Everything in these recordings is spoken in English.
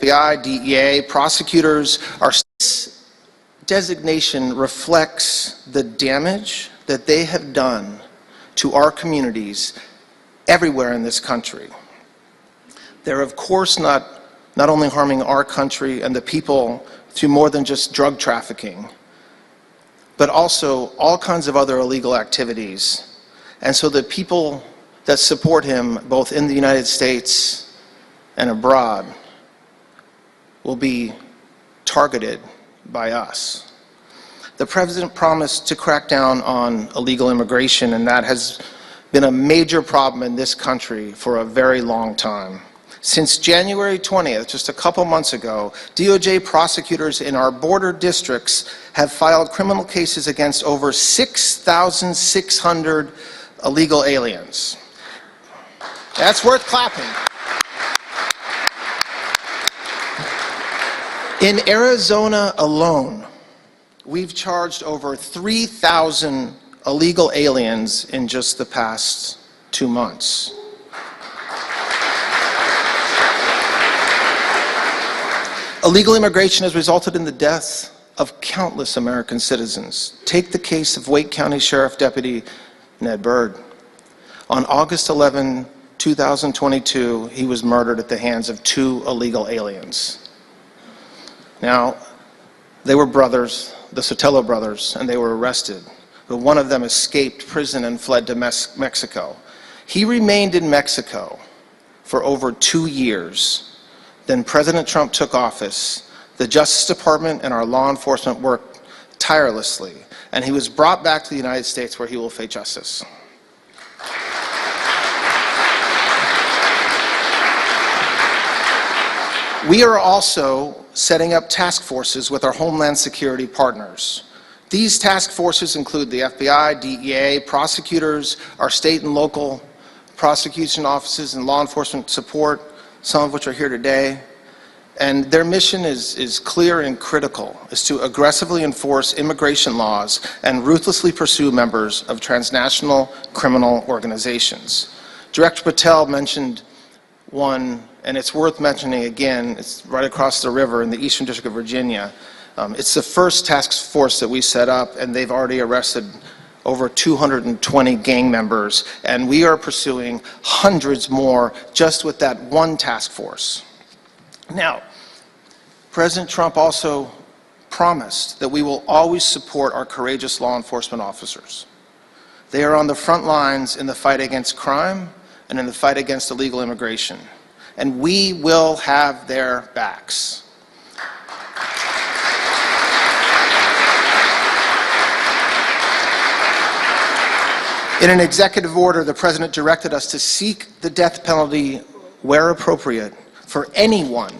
FBI, DEA, prosecutors. Our designation reflects the damage that they have done to our communities everywhere in this country. They're of course not only harming our country and the people through more than just drug trafficking, but also all kinds of other illegal activities. And so the people that support him, both in the United States and abroad, will be targeted by us. The president promised to crack down on illegal immigration, and that has been a major problem in this country for a very long time. Since January 20th, just a couple months ago, DOJ prosecutors in our border districts have filed criminal cases against over 6,600 illegal aliens. That's worth clapping. In Arizona alone, we've charged over 3,000 illegal aliens in just the past 2 months. Illegal immigration has resulted in the death of countless American citizens. Take the case of Wake County Sheriff Deputy Ned Byrd. On August 11, 2022, he was murdered at the hands of 2 illegal aliens. Now, they were brothers, the Sotelo brothers, and they were arrested. But one of them escaped prison and fled to Mexico. He remained in Mexico for over 2 years. Then President Trump took office. The Justice Department and our law enforcement worked tirelessly, and he was brought back to the United States where he will face justice. We are also setting up task forces with our Homeland Security partners. These task forces include the FBI, DEA, prosecutors, our state and local prosecution offices and law enforcement support, some of which are here today. And their mission is clear and critical, is to aggressively enforce immigration laws and ruthlessly pursue members of transnational criminal organizations. Director Patel mentioned one, and it's worth mentioning again. It's right across the river in the Eastern District of Virginia. It's the first task force that we set up, and they've already arrested over 220 gang members, and we are pursuing hundreds more just with that one task force. Now, President Trump also promised that we will always support our courageous law enforcement officers. They are on the front lines in the fight against crime and in the fight against illegal immigration, and we will have their backs. In an executive order, the President directed us to seek the death penalty where appropriate for anyone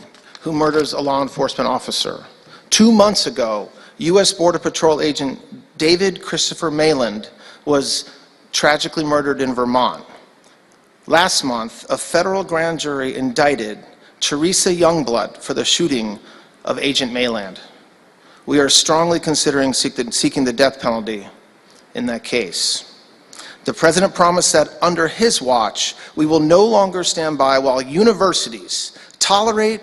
who murders a law enforcement officer. 2 months ago, U.S. Border Patrol agent David Christopher Mayland was tragically murdered in Vermont. Last month, a federal grand jury indicted Teresa Youngblood for the shooting of Agent Mayland. We are strongly considering seeking the death penalty in that case. The President promised that under his watch, we will no longer stand by while universities tolerate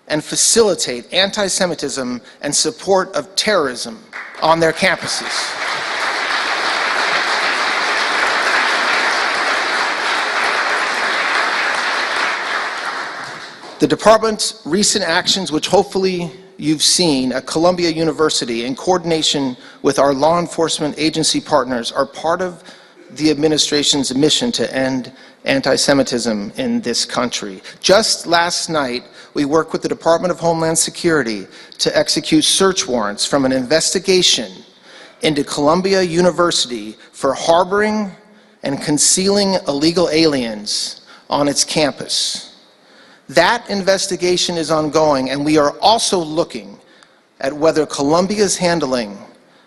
and facilitate anti-Semitism and support of terrorism on their campuses. The department's recent actions, which hopefully you've seen at Columbia University in coordination with our law enforcement agency partners, are part of the administration's mission to end anti-Semitism in this country. Just last night, we worked with the Department of Homeland Security to execute search warrants from an investigation into Columbia University for harboring and concealing illegal aliens on its campus. That investigation is ongoing, and we are also looking at whether Columbia's handling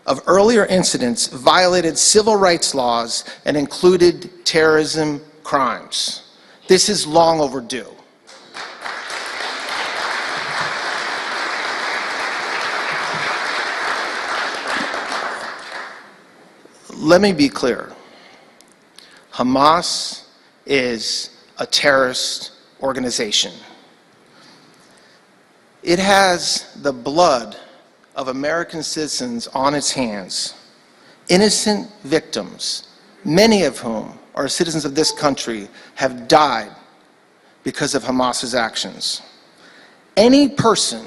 of earlier incidents violated civil rights laws and included terrorism crimes. This is long overdue. Let me be clear. Hamas is a terrorist organization. It has the blood of American citizens on its hands, innocent victims, many of whom are citizens of this country, have died because of Hamas's actions. Any person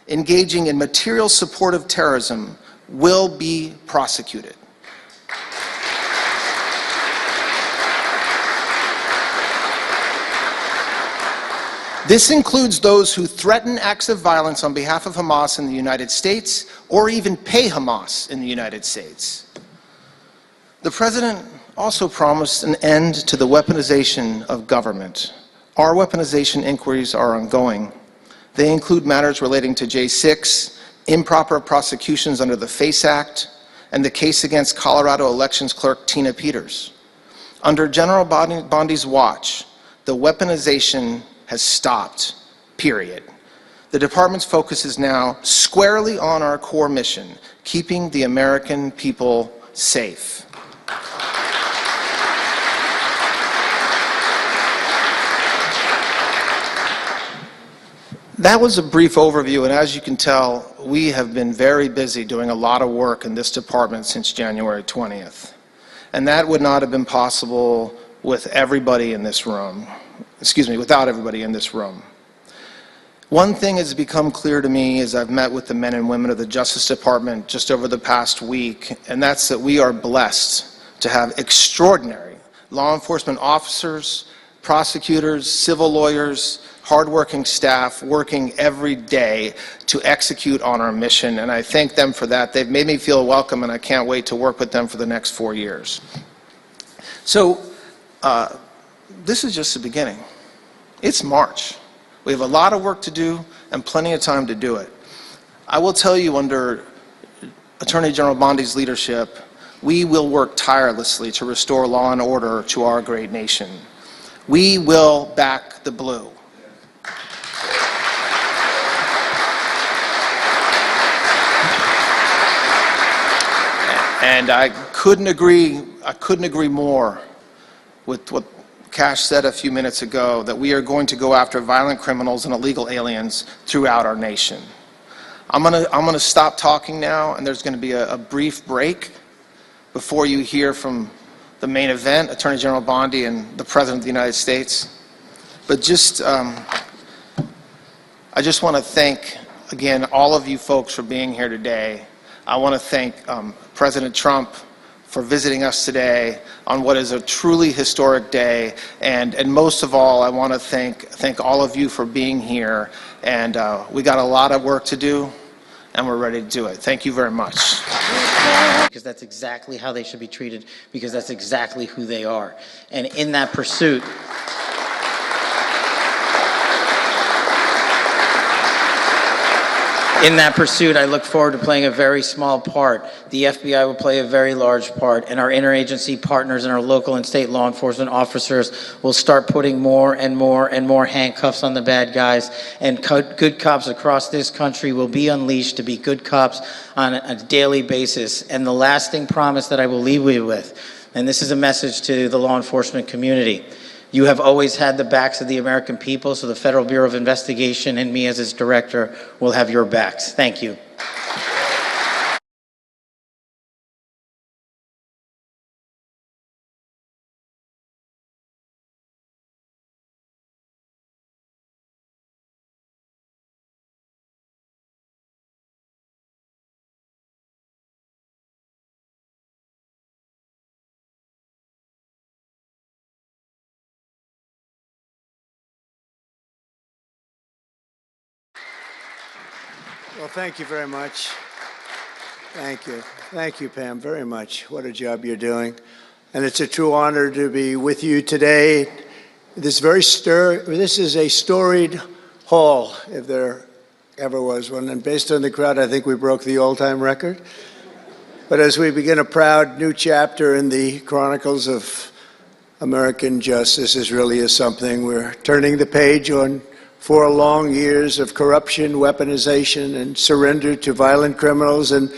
engaging in material support of terrorism will be prosecuted. This includes those who threaten acts of violence on behalf of Hamas in the United States or even pay Hamas in the United States. The President also promised an end to the weaponization of government. Our weaponization inquiries are ongoing. They include matters relating to J6, improper prosecutions under the FACE Act, and the case against Colorado elections clerk Tina Peters. Under General Bondi's watch, the weaponization has stopped, period. The department's focus is now squarely on our core mission, keeping the American people safe. That was a brief overview, and as you can tell, we have been very busy doing a lot of work in this department since January 20th. And that would not have been possible with everybody in this room. Without everybody in this room. One thing has become clear to me as I've met with the men and women of the Justice Department just over the past week, and that's that we are blessed to have extraordinary law enforcement officers, prosecutors, civil lawyers, hardworking staff working every day to execute on our mission, and I thank them for that. They've made me feel welcome, and I can't wait to work with them for the next 4 years. So, this is just the beginning. It's March. We have a lot of work to do and plenty of time to do it. I will tell you, under Attorney General Bondi's leadership, we will work tirelessly to restore law and order to our great nation. We will back the blue. And I couldn't agree more with what Kash said a few minutes ago, that we are going to go after violent criminals and illegal aliens throughout our nation. I'm gonna stop talking now, and there's going to be a brief break before you hear from the main event, Attorney General Bondi and the President of the United States. But I just want to thank, again, all of you folks for being here today. I want to thank President Trump for visiting us today on what is a truly historic day, and most of all, I want to thank all of you for being here, and we got a lot of work to do, and we're ready to do it. Thank you very much. Because that's exactly how they should be treated, because that's exactly who they are. And in that pursuit, I look forward to playing a very small part. The FBI will play a very large part, and our interagency partners and our local and state law enforcement officers will start putting more and more and more handcuffs on the bad guys, and good cops across this country will be unleashed to be good cops on a daily basis. And the lasting promise that I will leave you with, and this is a message to the law enforcement community: you have always had the backs of the American people, so the Federal Bureau of Investigation and me as its director will have your backs. Thank you. Well, thank you very much. Thank you. Thank you, Pam, very much. What a job you're doing. And it's a true honor to be with you today. This is a storied hall, if there ever was one. And based on the crowd, I think we broke the all-time record. But as we begin a proud new chapter in the chronicles of American justice, this really is something. We're turning the page on 4 long years of corruption, weaponization, and surrender to violent criminals, and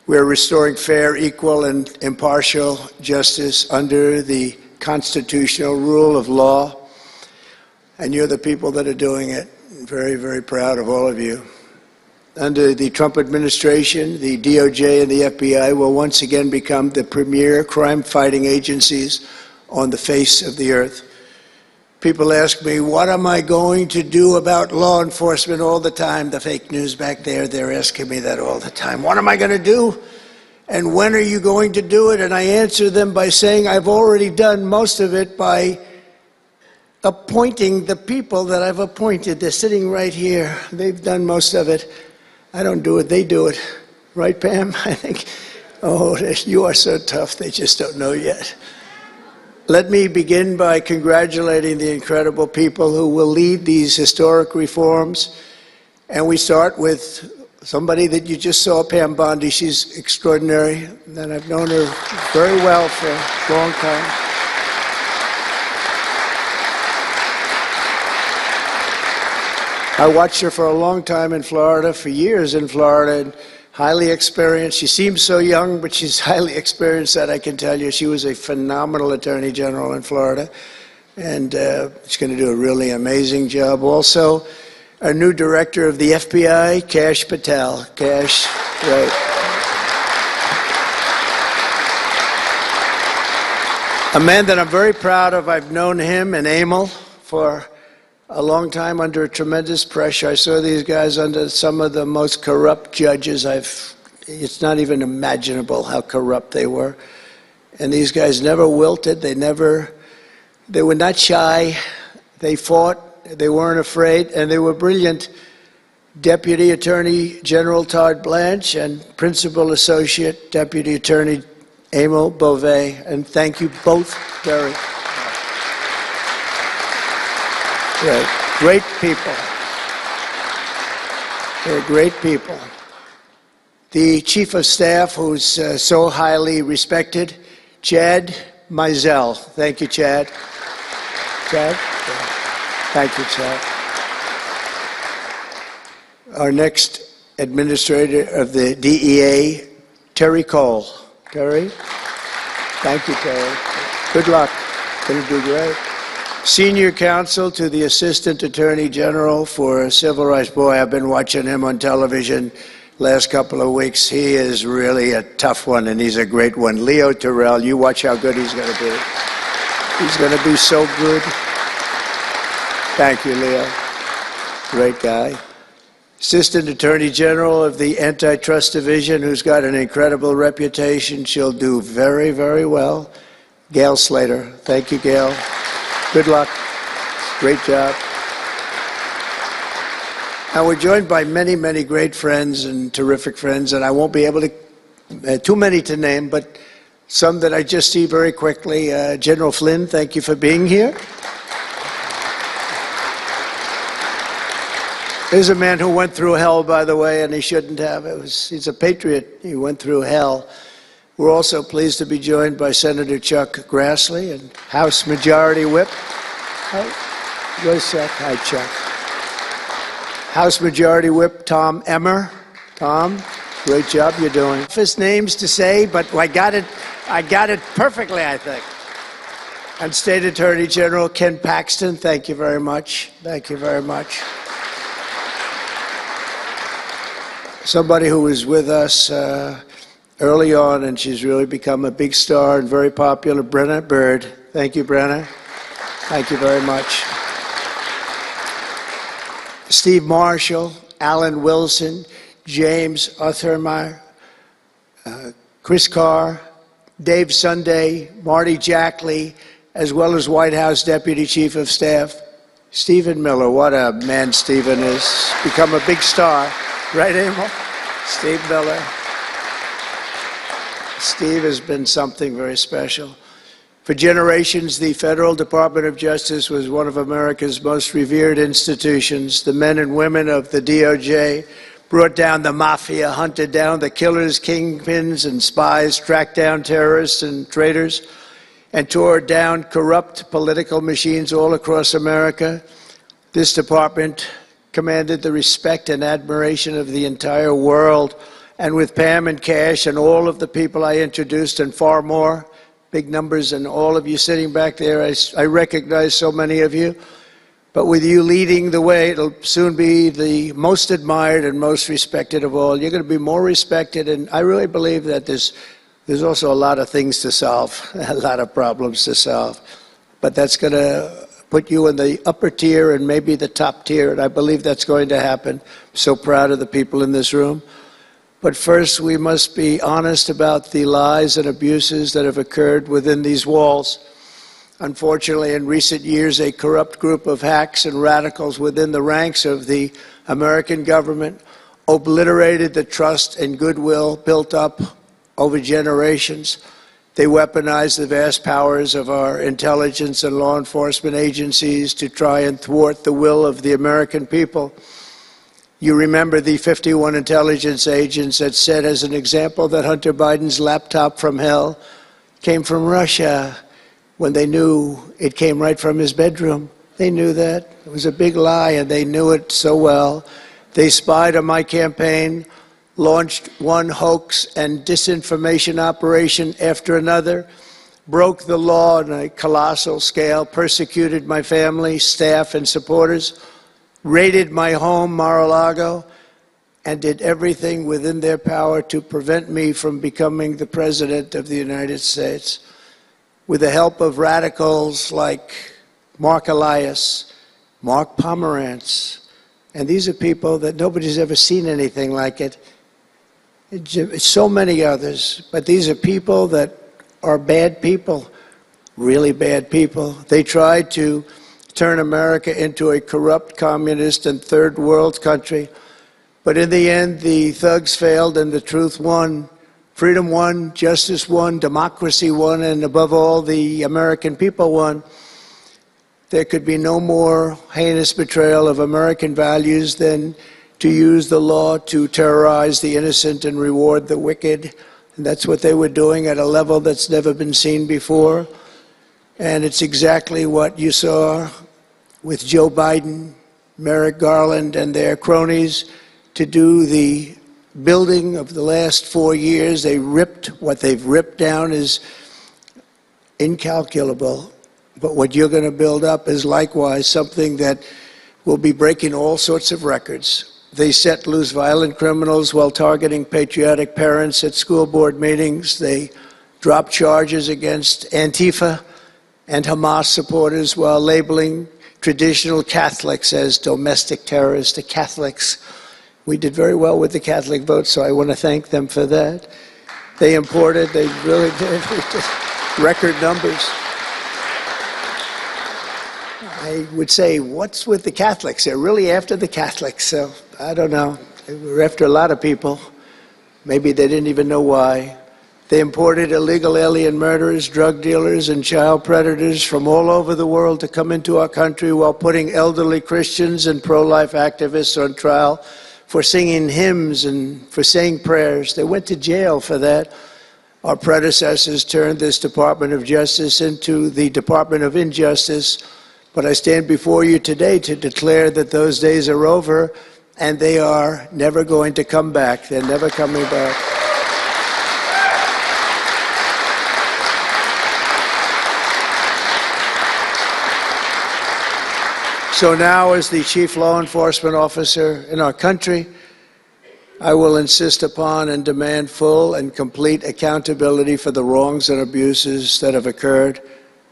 we're restoring fair, equal, and impartial justice under the constitutional rule of law. And you're the people that are doing it. Very, very proud of all of you. Under the Trump administration, the DOJ and the FBI will once again become the premier crime-fighting agencies on the face of the earth. People ask me, what am I going to do about law enforcement all the time? The fake news back there, they're asking me that all the time. What am I going to do? And when are you going to do it? And I answer them by saying I've already done most of it by appointing the people that I've appointed. They're sitting right here. They've done most of it. I don't do it, they do it. Right, Pam? I think, oh, you are so tough, they just don't know yet. Let me begin by congratulating the incredible people who will lead these historic reforms. And we start with somebody that you just saw, Pam Bondi. She's extraordinary, and I've known her very well for a long time. I watched her for a long time in Florida, for years in Florida, and highly experienced. She seems so young, but she's highly experienced, that I can tell you. She was a phenomenal Attorney General in Florida, and she's going to do a really amazing job. Also, our new director of the FBI, Kash Patel. Kash, right. A man that I'm very proud of. I've known him and Emil for a long time under tremendous pressure. I saw these guys under some of the most corrupt judges. It's not even imaginable how corrupt they were. And these guys never wilted. They were not shy. They fought. They weren't afraid. And they were brilliant. Deputy Attorney General Todd Blanche and Principal Associate Deputy Attorney Emil Beauvais. And thank you both very much. Right. Great people. They're great people. The Chief of Staff, who's so highly respected, Chad Mizell. Thank you, Chad. Chad? Thank you, Chad. Our next administrator of the DEA, Terry Cole. Terry? Thank you, Terry. Good luck. Going to do great. Senior counsel to the Assistant Attorney General for Civil Rights. Boy, I've been watching him on television last couple of weeks. He is really a tough one, and he's a great one. Leo Terrell, you watch how good he's going to be. He's going to be so good. Thank you, Leo. Great guy. Assistant Attorney General of the Antitrust Division, who's got an incredible reputation. She'll do very, very well. Gail Slater. Thank you, Gail. Good luck. Great job. And we're joined by many, many great friends and terrific friends, and I won't be able to, too many to name, but some that I just see very quickly. General Flynn, thank you for being here. Here's a man who went through hell, by the way, and he shouldn't have. He's a patriot. He went through hell. We're also pleased to be joined by Senator Chuck Grassley and House Majority Whip. Where's Chuck? Hi, Chuck. House Majority Whip Tom Emmer. Tom, great job you're doing. His names to say, but I got it perfectly, I think. And State Attorney General Ken Paxton, thank you very much. Thank you very much. Somebody who was with us early on, and she's really become a big star and very popular, Brenna Bird. Thank you, Brenna. Thank you very much. Steve Marshall, Alan Wilson, James Othermeyer, Chris Carr, Dave Sunday, Marty Jackley, as well as White House Deputy Chief of Staff, Stephen Miller. What a man Stephen is. Become a big star. Right, Emil? Steve Miller. Steve has been something very special. For generations, the Federal Department of Justice was one of America's most revered institutions. The men and women of the DOJ brought down the mafia, hunted down the killers, kingpins, and spies, tracked down terrorists and traitors, and tore down corrupt political machines all across America. This department commanded the respect and admiration of the entire world. And with Pam and Kash and all of the people I introduced and far more, big numbers, and all of you sitting back there, I recognize so many of you. But with you leading the way, it'll soon be the most admired and most respected of all. You're going to be more respected, and I really believe that there's also a lot of things to solve, a lot of problems to solve. But that's going to put you in the upper tier and maybe the top tier, and I believe that's going to happen. I'm so proud of the people in this room. But first, we must be honest about the lies and abuses that have occurred within these walls. Unfortunately, in recent years, a corrupt group of hacks and radicals within the ranks of the American government obliterated the trust and goodwill built up over generations. They weaponized the vast powers of our intelligence and law enforcement agencies to try and thwart the will of the American people. You remember the 51 intelligence agents that said, as an example, that Hunter Biden's laptop from hell came from Russia, when they knew it came right from his bedroom. They knew that. It was a big lie, and they knew it so well. They spied on my campaign, launched one hoax and disinformation operation after another, broke the law on a colossal scale, persecuted my family, staff, and supporters, raided my home, Mar-a-Lago, and did everything within their power to prevent me from becoming the President of the United States. With the help of radicals like Mark Elias, Mark Pomerantz, and these are people that nobody's ever seen anything like it. So many others, but these are people that are bad people, really bad people. They tried to turn America into a corrupt, communist, and third world country, but in the end, the thugs failed and the truth won. Freedom won, justice won, democracy won, and above all, the American people won. There could be no more heinous betrayal of American values than to use the law to terrorize the innocent and reward the wicked. And that's what they were doing at a level that's never been seen before. And it's exactly what you saw with Joe Biden, Merrick Garland, and their cronies to do the building of the last 4 years. They ripped, what they've ripped down is incalculable. But what you're going to build up is likewise something that will be breaking all sorts of records. They set loose violent criminals while targeting patriotic parents at school board meetings. They dropped charges against Antifa and Hamas supporters while labeling traditional Catholics as domestic terrorists. The Catholics, we did very well with the Catholic vote, so I want to thank them for that. They really did, record numbers. I would say, what's with the Catholics? They're really after the Catholics, so I don't know. They were after a lot of people. Maybe they didn't even know why. They imported illegal alien murderers, drug dealers, and child predators from all over the world to come into our country while putting elderly Christians and pro-life activists on trial for singing hymns and for saying prayers. They went to jail for that. Our predecessors turned this Department of Justice into the Department of Injustice. But I stand before you today to declare that those days are over, and they are never going to come back. They're never coming back. So now, as the chief law enforcement officer in our country, I will insist upon and demand full and complete accountability for the wrongs and abuses that have occurred.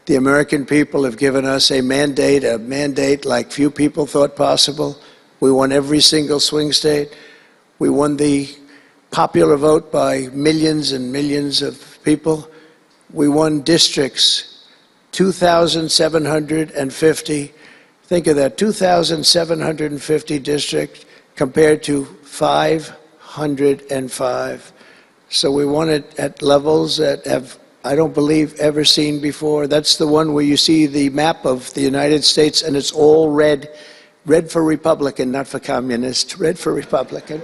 The American people have given us a mandate like few people thought possible. We won every single swing state. We won the popular vote by millions and millions of people. We won districts, 2,750. Think of that, 2,750 districts compared to 505. So we won it at levels that have, I don't believe, ever seen before. That's the one where you see the map of the United States and it's all red. Red for Republican, not for communist. Red for Republican.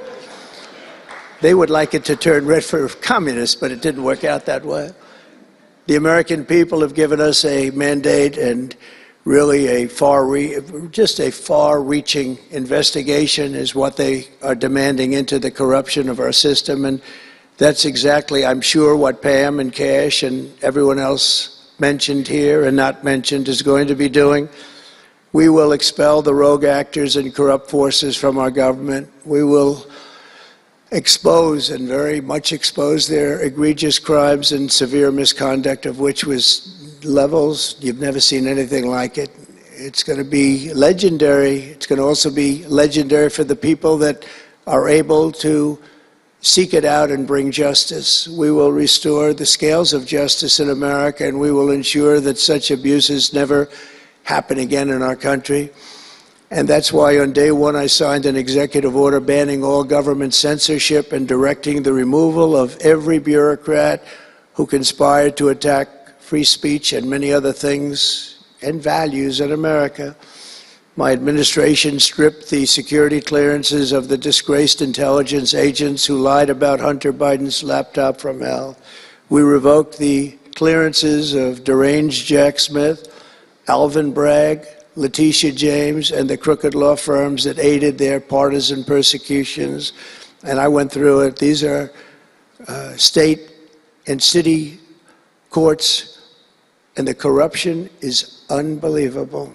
They would like it to turn red for communist, but it didn't work out that way. The American people have given us a mandate and really just a far-reaching investigation is what they are demanding into the corruption of our system. And that's exactly, I'm sure, what Pam and Kash and everyone else mentioned here and not mentioned is going to be doing. We will expel the rogue actors and corrupt forces from our government. We will expose and very much expose their egregious crimes and severe misconduct, of which was levels you've never seen anything like it. It's going to be legendary. It's going to also be legendary for the people that are able to seek it out and bring justice. We will restore the scales of justice in America, and we will ensure that such abuses never happen again in our country. And that's why on day one I signed an executive order banning all government censorship and directing the removal of every bureaucrat who conspired to attack free speech and many other things and values in America. My administration stripped the security clearances of the disgraced intelligence agents who lied about Hunter Biden's laptop from hell. We revoked the clearances of deranged Jack Smith, Alvin Bragg, Letitia James, and the crooked law firms that aided their partisan persecutions. And I went through it. These are state and city courts, and the corruption is unbelievable.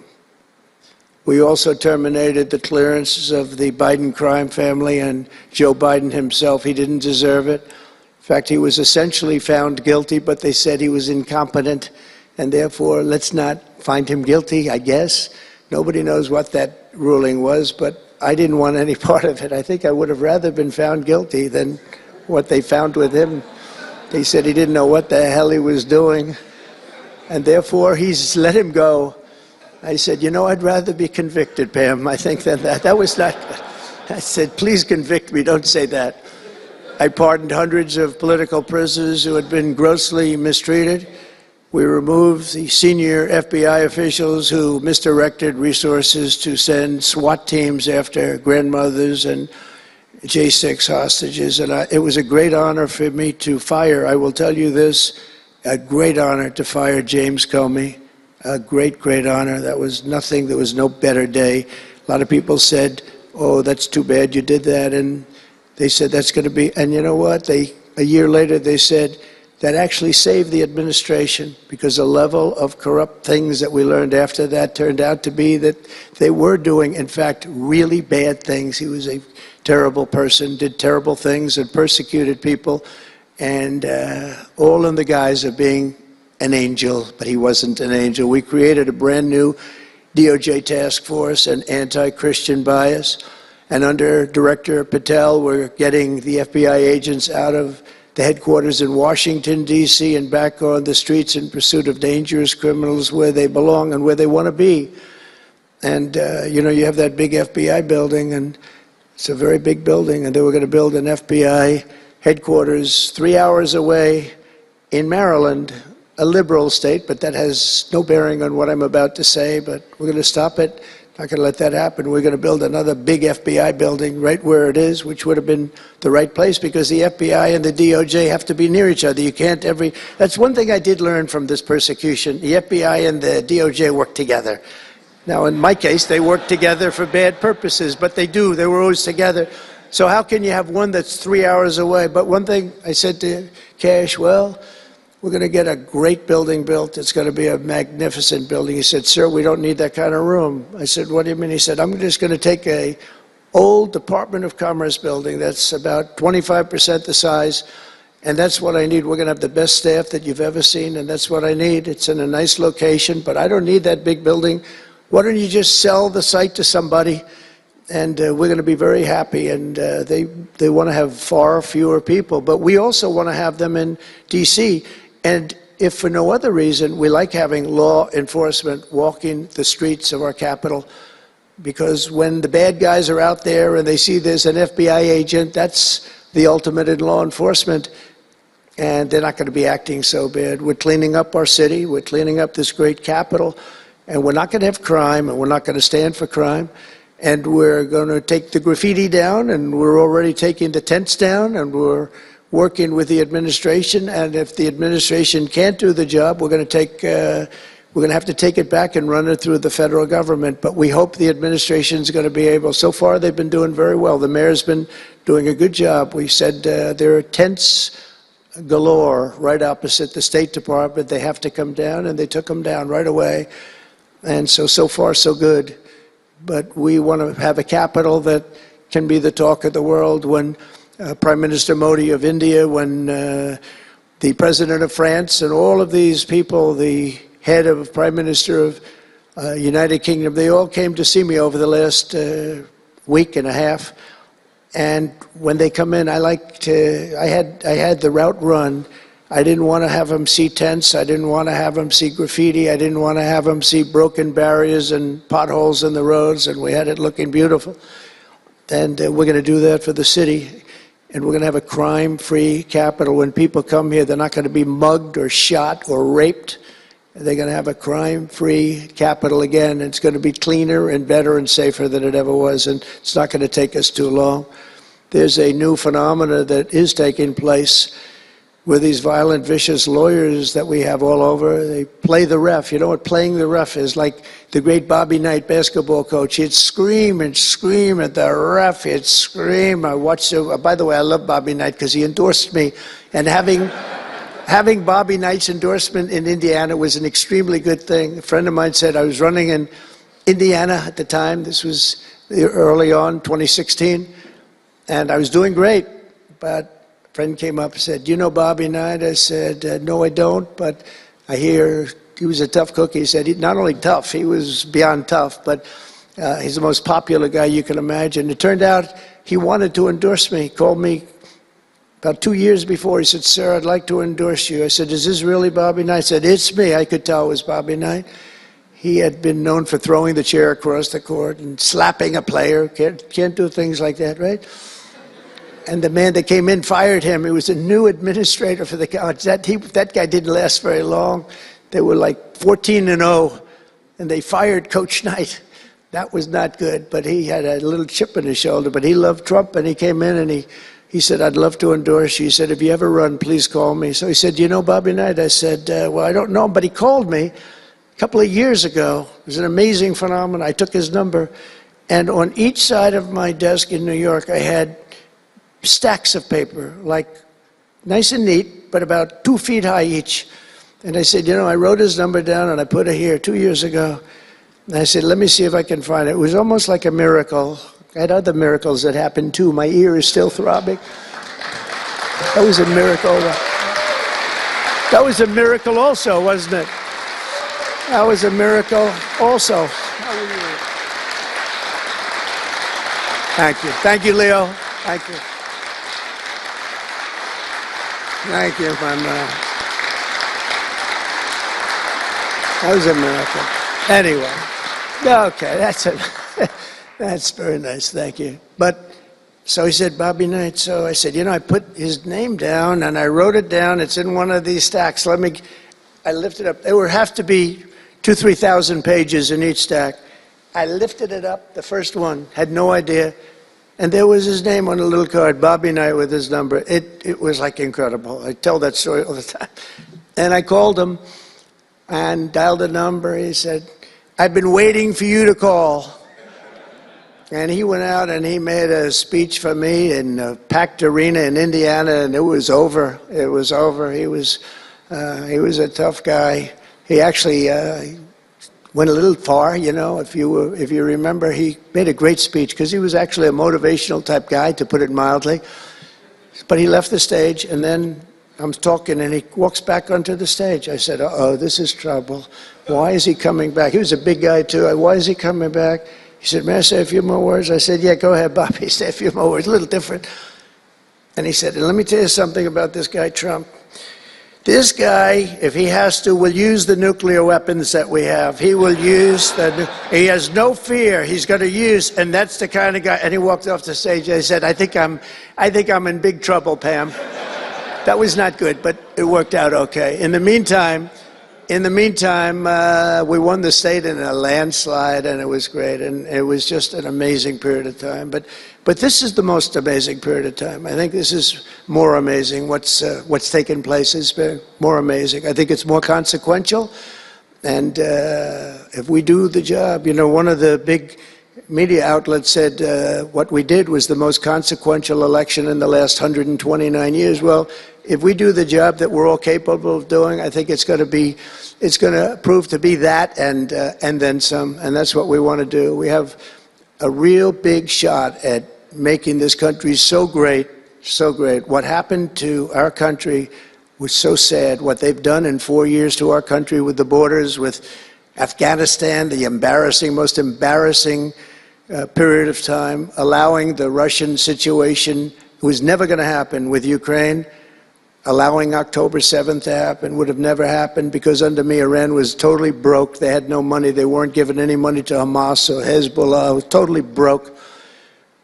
We also terminated the clearances of the Biden crime family and Joe Biden himself. He didn't deserve it. In fact, he was essentially found guilty, but they said he was incompetent, and therefore let's not find him guilty, I guess. Nobody knows what that ruling was, but I didn't want any part of it. I think I would have rather been found guilty than what they found with him. They said he didn't know what the hell he was doing, and therefore he's let him go. I said, you know, I'd rather be convicted, Pam. I think that was not good. I said, please convict me, don't say that. I pardoned hundreds of political prisoners who had been grossly mistreated. We removed the senior FBI officials who misdirected resources to send SWAT teams after grandmothers and J6 hostages. And it was a great honor for me to fire, I will tell you this, a great honor to fire James Comey. A great, great honor. That was nothing. There was no better day. A lot of people said, oh, that's too bad you did that. And they said that's going to be, and you know what? A year later, they said that actually saved the administration, because the level of corrupt things that we learned after that turned out to be that they were doing, in fact, really bad things. He was a terrible person, did terrible things, and persecuted people, and all in the guise of being an angel, but he wasn't an angel. We created a brand new DOJ task force on anti-Christian bias, and under Director Patel, we're getting the FBI agents out of the headquarters in Washington, D.C., and back on the streets in pursuit of dangerous criminals where they belong and where they want to be. And, you know, you have that big FBI building, and it's a very big building, and they were going to build an FBI headquarters 3 hours away in Maryland, a liberal state, but that has no bearing on what I'm about to say, but we're going to stop it. Not going to let that happen. We're going to build another big FBI building right where it is, which would have been the right place, because the FBI and the DOJ have to be near each other. You can't that's one thing I did learn from this persecution. The FBI and the DOJ work together. Now, in my case, they work together for bad purposes, but they do. They were always together. So how can you have one that's 3 hours away? But one thing I said to Kash, well, we're going to get a great building built. It's going to be a magnificent building. He said, sir, we don't need that kind of room. I said, what do you mean? He said, I'm just going to take a old Department of Commerce building that's about 25% the size, and that's what I need. We're going to have the best staff that you've ever seen, and that's what I need. It's in a nice location, but I don't need that big building. Why don't you just sell the site to somebody, and we're going to be very happy. And they want to have far fewer people, but we also want to have them in D.C., and if for no other reason, we like having law enforcement walking the streets of our capital, because when the bad guys are out there and they see there's an FBI agent, that's the ultimate in law enforcement, and they're not going to be acting so bad. We're cleaning up our city. We're cleaning up this great capital, and we're not going to have crime, and we're not going to stand for crime, and we're going to take the graffiti down, and we're already taking the tents down, and we're working with the administration, and if the administration can't do the job, we're going to have to take it back and run it through the federal government. But we hope the administration is going to be able. So far, they've been doing very well. The mayor's been doing a good job. We said there are tents galore right opposite the State Department. They have to come down, and they took them down right away. And so far, so good. But we want to have a capital that can be the talk of the world. When Prime Minister Modi of India, when the President of France, and all of these people, the head of Prime Minister of United Kingdom, they all came to see me over the last week and a half. And when they come in, I had the route run. I didn't want to have them see tents. I didn't want to have them see graffiti. I didn't want to have them see broken barriers and potholes in the roads, and we had it looking beautiful. And we're going to do that for the city. And we're going to have a crime-free capital. When people come here, they're not going to be mugged or shot or raped. They're going to have a crime-free capital again. It's going to be cleaner and better and safer than it ever was, and it's not going to take us too long. There's a new phenomena that is taking place with these violent, vicious lawyers that we have all over. They play the ref. You know what playing the ref is? Like the great Bobby Knight basketball coach. He'd scream and scream at the ref. He'd scream. I watched him. By the way, I love Bobby Knight because he endorsed me. And having Bobby Knight's endorsement in Indiana was an extremely good thing. A friend of mine said I was running in Indiana at the time. This was early on, 2016. And I was doing great. But friend came up and said, "Do you know Bobby Knight?" I said, "No, I don't, but I hear he was a tough cookie." He said, not only tough, he was beyond tough, but he's the most popular guy you can imagine. It turned out he wanted to endorse me. He called me about 2 years before. He said, "Sir, I'd like to endorse you." I said, "Is this really Bobby Knight?" He said, "It's me." I could tell it was Bobby Knight. He had been known for throwing the chair across the court and slapping a player. Can't do things like that, right? And the man that came in fired him. He was a new administrator for the college. That guy didn't last very long. They were like 14-0, and they fired Coach Knight. That was not good, but he had a little chip in his shoulder. But he loved Trump, and he came in, and he said, "I'd love to endorse you." He said, "If you ever run, please call me." So he said, "Do you know Bobby Knight?" I said, "Well, I don't know him, but he called me a couple of years ago." It was an amazing phenomenon. I took his number, and on each side of my desk in New York, I had stacks of paper, like nice and neat, but about 2 feet high each. And I said, I wrote his number down and I put it here 2 years ago. And I said, let me see if I can find it. It was almost like a miracle. I had other miracles that happened too. My ear is still throbbing. That was a miracle. That was a miracle also, wasn't it? That was a miracle also. Thank you. Thank you, Leo. Thank you. Thank you, Pamela. That was a miracle. Anyway, okay, that's very nice. Thank you. But so he said, Bobby Knight. So I said, I put his name down and I wrote it down. It's in one of these stacks. I lifted up. There would have to be 2,000-3,000 pages in each stack. I lifted it up, the first one, had no idea. And there was his name on a little card, Bobby Knight with his number. It was like incredible. I tell that story all the time. And I called him and dialed a number. He said, I've been waiting for you to call. And he went out and he made a speech for me in a packed arena in Indiana, and it was over. It was over. He was a tough guy. He actually went a little far, if you remember. He made a great speech because he was actually a motivational type guy, to put it mildly. But he left the stage, and then I'm talking, and he walks back onto the stage. I said, uh-oh, this is trouble. Why is he coming back? He was a big guy, too. Why is he coming back? He said, may I say a few more words? I said, yeah, go ahead, Bobby, say a few more words. A little different. And he said, let me tell you something about this guy, Trump. This guy, if he has to, will use the nuclear weapons that we have. He will use he has no fear. He's going to use, and that's the kind of guy. And he walked off the stage. I said, I think I'm in big trouble, Pam. That was not good, but it worked out okay. In the meantime, we won the state in a landslide, and it was great, and it was just an amazing period of time. But this is the most amazing period of time. I think this is more amazing. What's taken place has been more amazing. I think it's more consequential, and if we do the job, one of the big media outlets said what we did was the most consequential election in the last 129 years. Well, if we do the job that we're all capable of doing, I think it's going to prove to be that and then some. And that's what we want to do. We have a real big shot at making this country so great, so great. What happened to our country was so sad. What they've done in 4 years to our country with the borders, with Afghanistan, the most embarrassing period of time, allowing the Russian situation, it was never going to happen with Ukraine, allowing October 7th to happen, would have never happened because under me, Iran was totally broke. They had no money. They weren't giving any money to Hamas or Hezbollah. It was totally broke.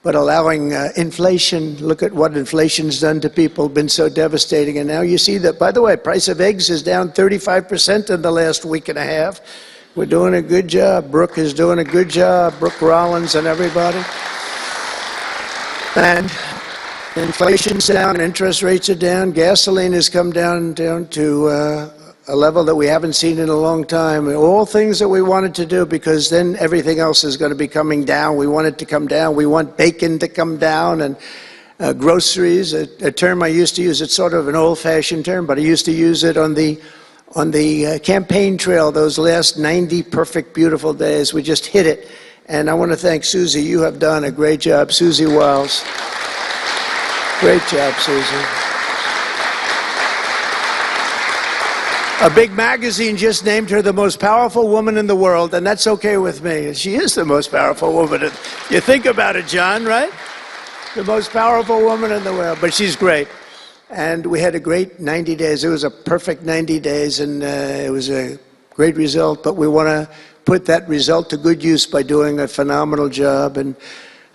But allowing inflation, look at what inflation's done to people, been so devastating. And now you see that, by the way, price of eggs is down 35% in the last week and a half. We're doing a good job. Brooke is doing a good job. Brooke Rollins and everybody. And inflation's down, interest rates are down, gasoline has come down to a level that we haven't seen in a long time. All things that we wanted to do, because then everything else is going to be coming down. We want it to come down. We want bacon to come down, and groceries, a term I used to use. It's sort of an old-fashioned term, but I used to use it on the campaign trail, those last 90 perfect, beautiful days. We just hit it. And I want to thank Susie. You have done a great job. Susie Wiles. Great job, Susie. A big magazine just named her the most powerful woman in the world, and that's okay with me. She is the most powerful woman. You think about it, John, right? The most powerful woman in the world, but she's great. And we had a great 90 days. It was a perfect 90 days, and it was a great result, but we want to put that result to good use by doing a phenomenal job. And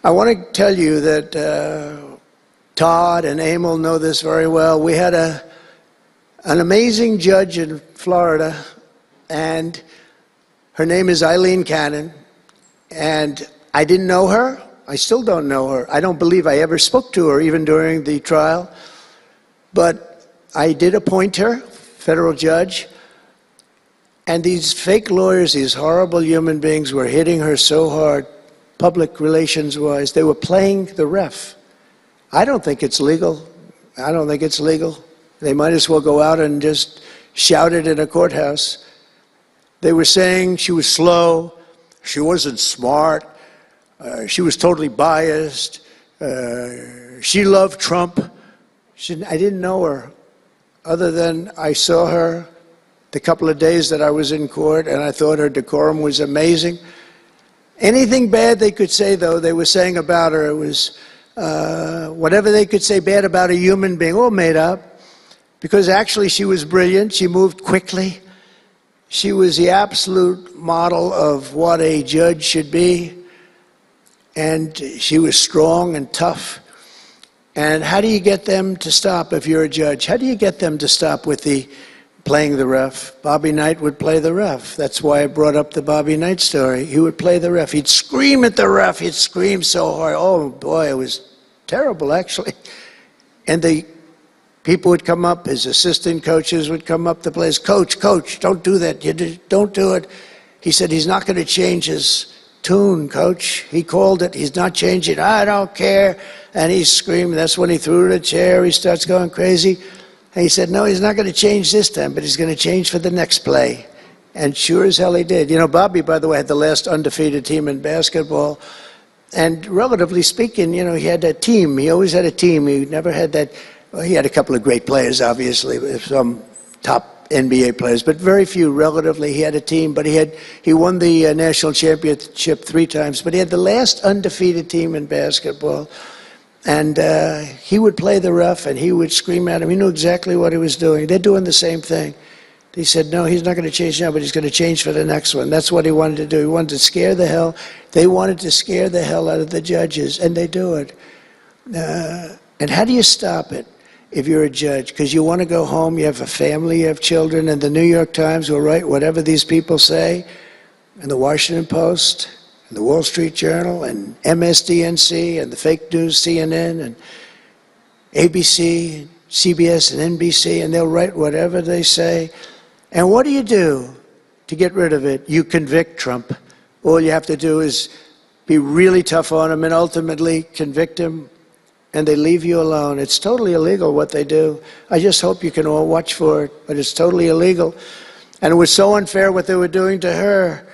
I want to tell you that Todd and Emil know this very well. We had an amazing judge in Florida, and her name is Eileen Cannon, and I didn't know her. I still don't know her. I don't believe I ever spoke to her, even during the trial, but I did appoint her, federal judge, and these fake lawyers, these horrible human beings, were hitting her so hard, public relations-wise. They were playing the ref. I don't think it's legal. I don't think it's legal. They might as well go out and just shout it in a courthouse. They were saying she was slow, she wasn't smart, she was totally biased, she loved Trump. I didn't know her, other than I saw her the couple of days that I was in court, and I thought her decorum was amazing. Anything bad they could say, though, they were saying about her, it was whatever they could say bad about a human being, all made up, because actually she was brilliant. She moved quickly. She was the absolute model of what a judge should be, and she was strong and tough. And how do you get them to stop if you're a judge? How do you get them to stop with the playing the ref? Bobby Knight would play the ref. That's why I brought up the Bobby Knight story. He would play the ref. He'd scream at the ref. He'd scream so hard. Oh, boy, it was terrible, actually. And the people would come up, his assistant coaches would come up to the place. Coach, don't do that. Don't do it. He said he's not going to change his tune, coach. He called it. He's not changing. I don't care. And he's screaming. That's when he threw the chair. He starts going crazy. And he said, no, he's not going to change this time, but he's going to change for the next play. And sure as hell he did. You know, Bobby, by the way, had the last undefeated team in basketball. And relatively speaking, you know, he had that team. He always had a team. He never had that. Well, he had a couple of great players, obviously, some top NBA players, but very few relatively. He had a team, but he won the national championship 3 times. But he had the last undefeated team in basketball. And he would play the ref, and he would scream at him. He knew exactly what he was doing. They're doing the same thing. He said, no, he's not going to change now, but he's going to change for the next one. That's what he wanted to do. He wanted to scare the hell. They wanted to scare the hell out of the judges, and they do it. And how do you stop it if you're a judge? Because you want to go home, you have a family, you have children, and the New York Times will write whatever these people say, and the Washington Post, and the Wall Street Journal, and MSDNC, and the fake news CNN, and ABC, CBS, and NBC, and they'll write whatever they say. And what do you do to get rid of it? You convict Trump. All you have to do is be really tough on him and ultimately convict him and they leave you alone. It's totally illegal what they do. I just hope you can all watch for it, but it's totally illegal. And it was so unfair what they were doing to her.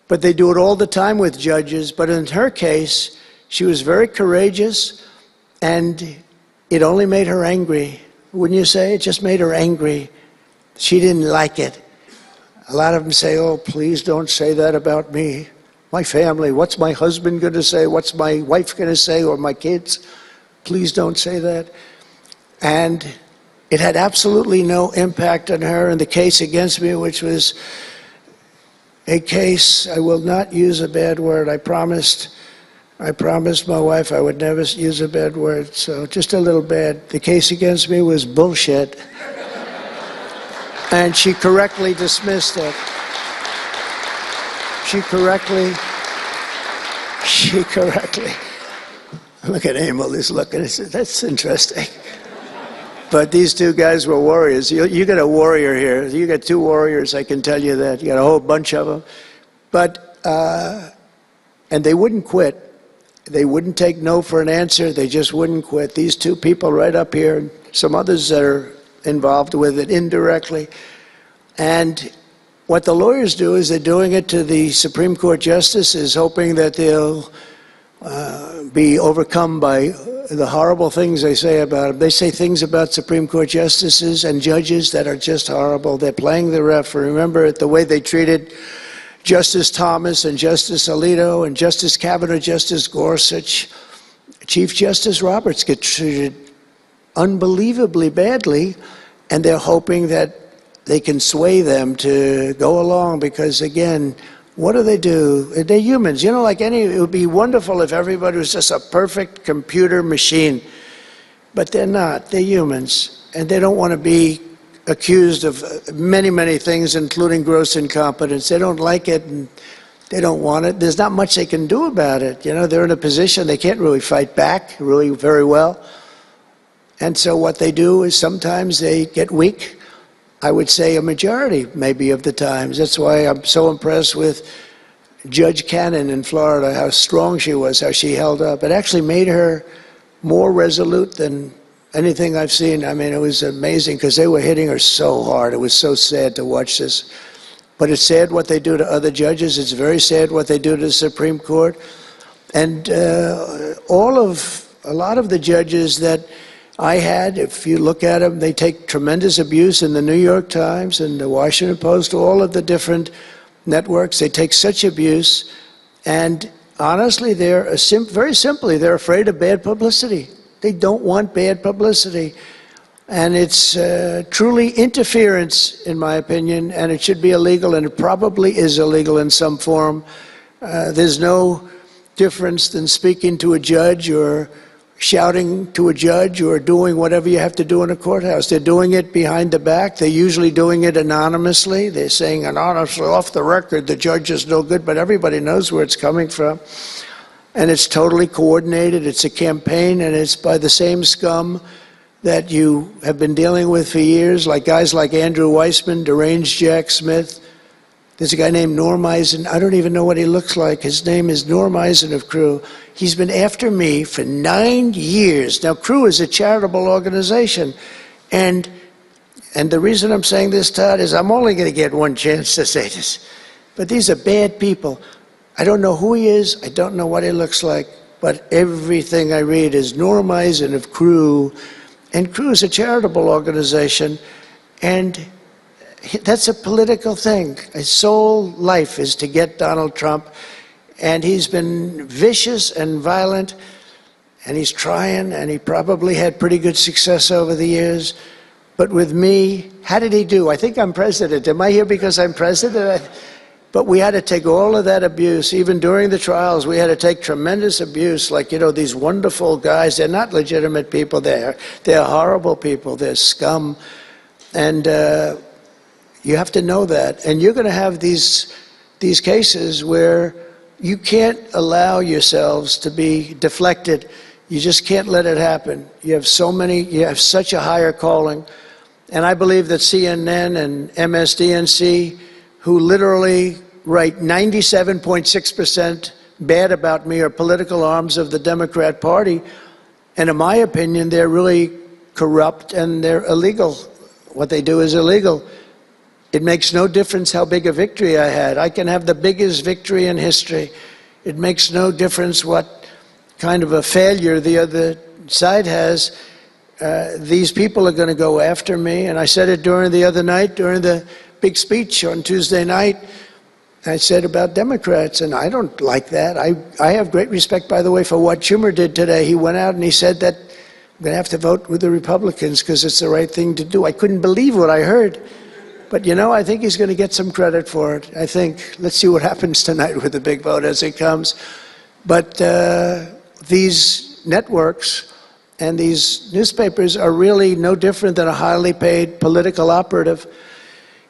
But they do it all the time with judges. But in her case, she was very courageous, and it only made her angry. Wouldn't you say? It just made her angry. She didn't like it. A lot of them say, oh, please don't say that about me. My family, what's my husband going to say? What's my wife going to say, or my kids? Please don't say that. And it had absolutely no impact on her. And the case against me, which was a case, I will not use a bad word. I promised my wife I would never use a bad word, so just a little bad. The case against me was bullshit. And she correctly dismissed it. She correctly. Look at Emil, he's looking, he says, that's interesting. But these two guys were warriors. You got a warrior here. You got two warriors, I can tell you that. You got a whole bunch of them. But, and they wouldn't quit. They wouldn't take no for an answer. They just wouldn't quit. These two people right up here, and some others that are involved with it indirectly. And what the lawyers do is they're doing it to the Supreme Court justices, hoping that they'll be overcome by the horrible things they say about them. They say things about Supreme Court justices and judges that are just horrible. They're playing the ref. Remember the way they treated Justice Thomas and Justice Alito and Justice Kavanaugh, Justice Gorsuch. Chief Justice Roberts get treated unbelievably badly, and they're hoping that they can sway them to go along because, again, what do? They're humans. You know, like it would be wonderful if everybody was just a perfect computer machine. But they're not. They're humans. And they don't want to be accused of many, many things, including gross incompetence. They don't like it, and they don't want it. There's not much they can do about it. You know, they're in a position they can't really fight back really very well. And so what they do is sometimes they get weak. I would say a majority, maybe, of the times. That's why I'm so impressed with Judge Cannon in Florida, how strong she was, how she held up. It actually made her more resolute than anything I've seen. I mean, it was amazing because they were hitting her so hard. It was so sad to watch this. But it's sad what they do to other judges. It's very sad what they do to the Supreme Court. And a lot of the judges that I had, if you look at them, they take tremendous abuse in the New York Times and the Washington Post, all of the different networks. They take such abuse, and honestly, very simply, they're afraid of bad publicity. They don't want bad publicity. And it's truly interference, in my opinion, and it should be illegal, and it probably is illegal in some form. There's no difference than speaking to a judge or shouting to a judge or doing whatever you have to do in a courthouse. They're doing it behind the back. They're usually doing it anonymously. They're saying anonymously, off the record, the judge is no good, but everybody knows where it's coming from. And it's totally coordinated. It's a campaign, and it's by the same scum that you have been dealing with for years, like guys like Andrew Weissman, deranged Jack Smith. There's a guy named Norm Eisen. I don't even know what he looks like. His name is Norm Eisen of Crew. He's been after me for 9 years. Now, Crew is a charitable organization. And the reason I'm saying this, Todd, is I'm only going to get one chance to say this. But these are bad people. I don't know who he is. I don't know what he looks like. But everything I read is Norm Eisen of Crew. And Crew is a charitable organization. And that's a political thing. His sole life is to get Donald Trump, and he's been vicious and violent, and he's trying, and he probably had pretty good success over the years. But with me, how did he do? I think I'm president. Am I here because I'm president? But we had to take all of that abuse. Even during the trials, we had to take tremendous abuse. Like, you know, these wonderful guys, they're not legitimate people. They're horrible people. They're scum. And you have to know that. And you're going to have these cases where you can't allow yourselves to be deflected. You just can't let it happen. You have such a higher calling. And I believe that CNN and MSDNC, who literally write 97.6% bad about me, are political arms of the Democrat Party. And in my opinion, they're really corrupt and they're illegal. What they do is illegal. It makes no difference how big a victory I had. I can have the biggest victory in history. It makes no difference what kind of a failure the other side has. These people are going to go after me. And I said it during the other night, during the big speech on Tuesday night. I said about Democrats, and I don't like that. I have great respect, by the way, for what Schumer did today. He went out and he said that I'm going to have to vote with the Republicans because it's the right thing to do. I couldn't believe what I heard. But, you know, I think he's going to get some credit for it. I think, let's see what happens tonight with the big vote as it comes. But these networks and these newspapers are really no different than a highly paid political operative.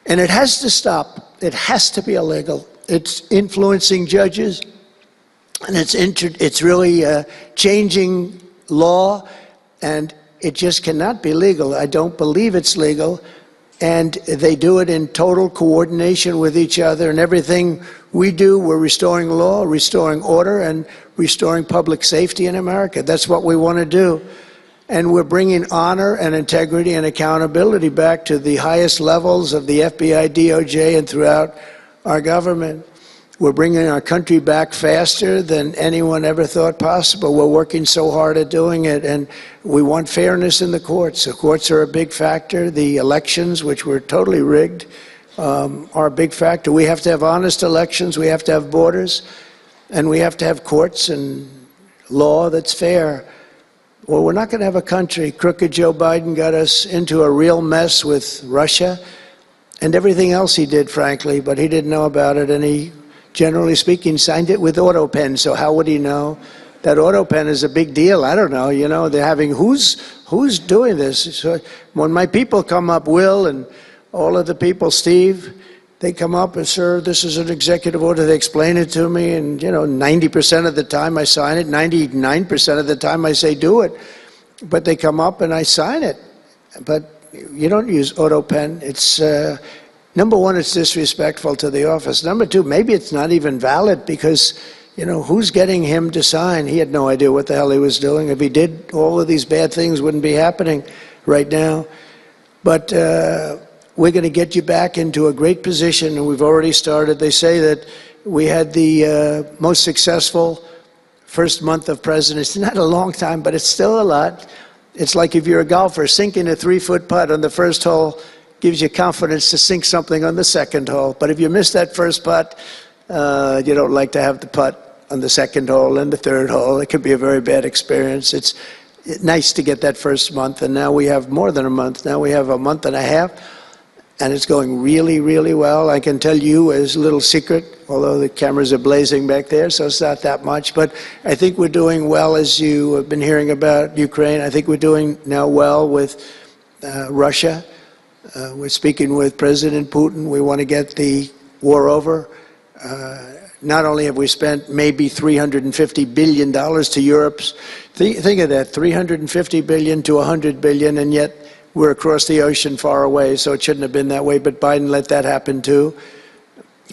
And it has to stop. It has to be illegal. It's influencing judges, and it's really changing law, and it just cannot be legal. I don't believe it's legal. And they do it in total coordination with each other. And everything we do, we're restoring law, restoring order, and restoring public safety in America. That's what we want to do. And we're bringing honor and integrity and accountability back to the highest levels of the FBI, DOJ, and throughout our government. We're bringing our country back faster than anyone ever thought possible. We're working so hard at doing it, and we want fairness in the courts. The courts are a big factor. The elections, which were totally rigged, are a big factor. We have to have honest elections. We have to have borders, and we have to have courts and law that's fair. Well, we're not going to have a country. Crooked Joe Biden got us into a real mess with Russia and everything else he did, frankly, but he didn't know about it, and he, generally speaking, signed it with AutoPen. So how would he know? That AutoPen is a big deal. I don't know. You know, they're having, who's doing this? So when my people come up, Will and all of the people, Steve, they come up and, sir, this is an executive order. They explain it to me, and, you know, 90% of the time I sign it. 99% of the time I say do it. But they come up and I sign it. But you don't use AutoPen. It's, number one, it's disrespectful to the office. Number two, maybe it's not even valid because, you know, who's getting him to sign? He had no idea what the hell he was doing. If he did, all of these bad things wouldn't be happening right now. But we're going to get you back into a great position, and we've already started. They say that we had the most successful first month of presidency. It's not a long time, but it's still a lot. It's like if you're a golfer, sinking a 3-foot putt on the first hole gives you confidence to sink something on the second hole. But if you miss that first putt, you don't like to have the putt on the second hole and the third hole. It could be a very bad experience. It's nice to get that first month, and now we have more than a month. Now we have a month and a half, and it's going really, really well. I can tell you as a little secret, although the cameras are blazing back there, so it's not that much. But I think we're doing well, as you have been hearing about Ukraine. I think we're doing now well with Russia. We're speaking with President Putin. We want to get the war over. Not only have we spent maybe $350 billion to Europe, think of that, $350 billion to $100 billion, and yet we're across the ocean far away, so it shouldn't have been that way, but Biden let that happen too.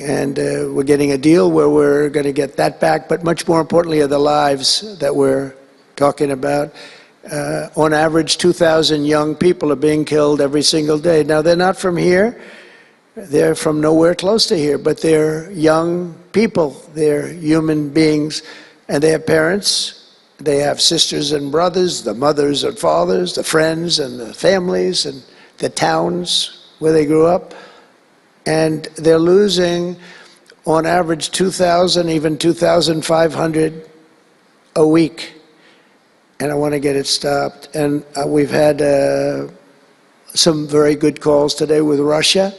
And we're getting a deal where we're going to get that back, but much more importantly are the lives that we're talking about. On average, 2,000 young people are being killed every single day. Now, they're not from here. They're from nowhere close to here, but they're young people. They're human beings, and they have parents. They have sisters and brothers, the mothers and fathers, the friends and the families and the towns where they grew up. And they're losing, on average, 2,000, even 2,500 a week. And I want to get it stopped. And we've had some very good calls today with Russia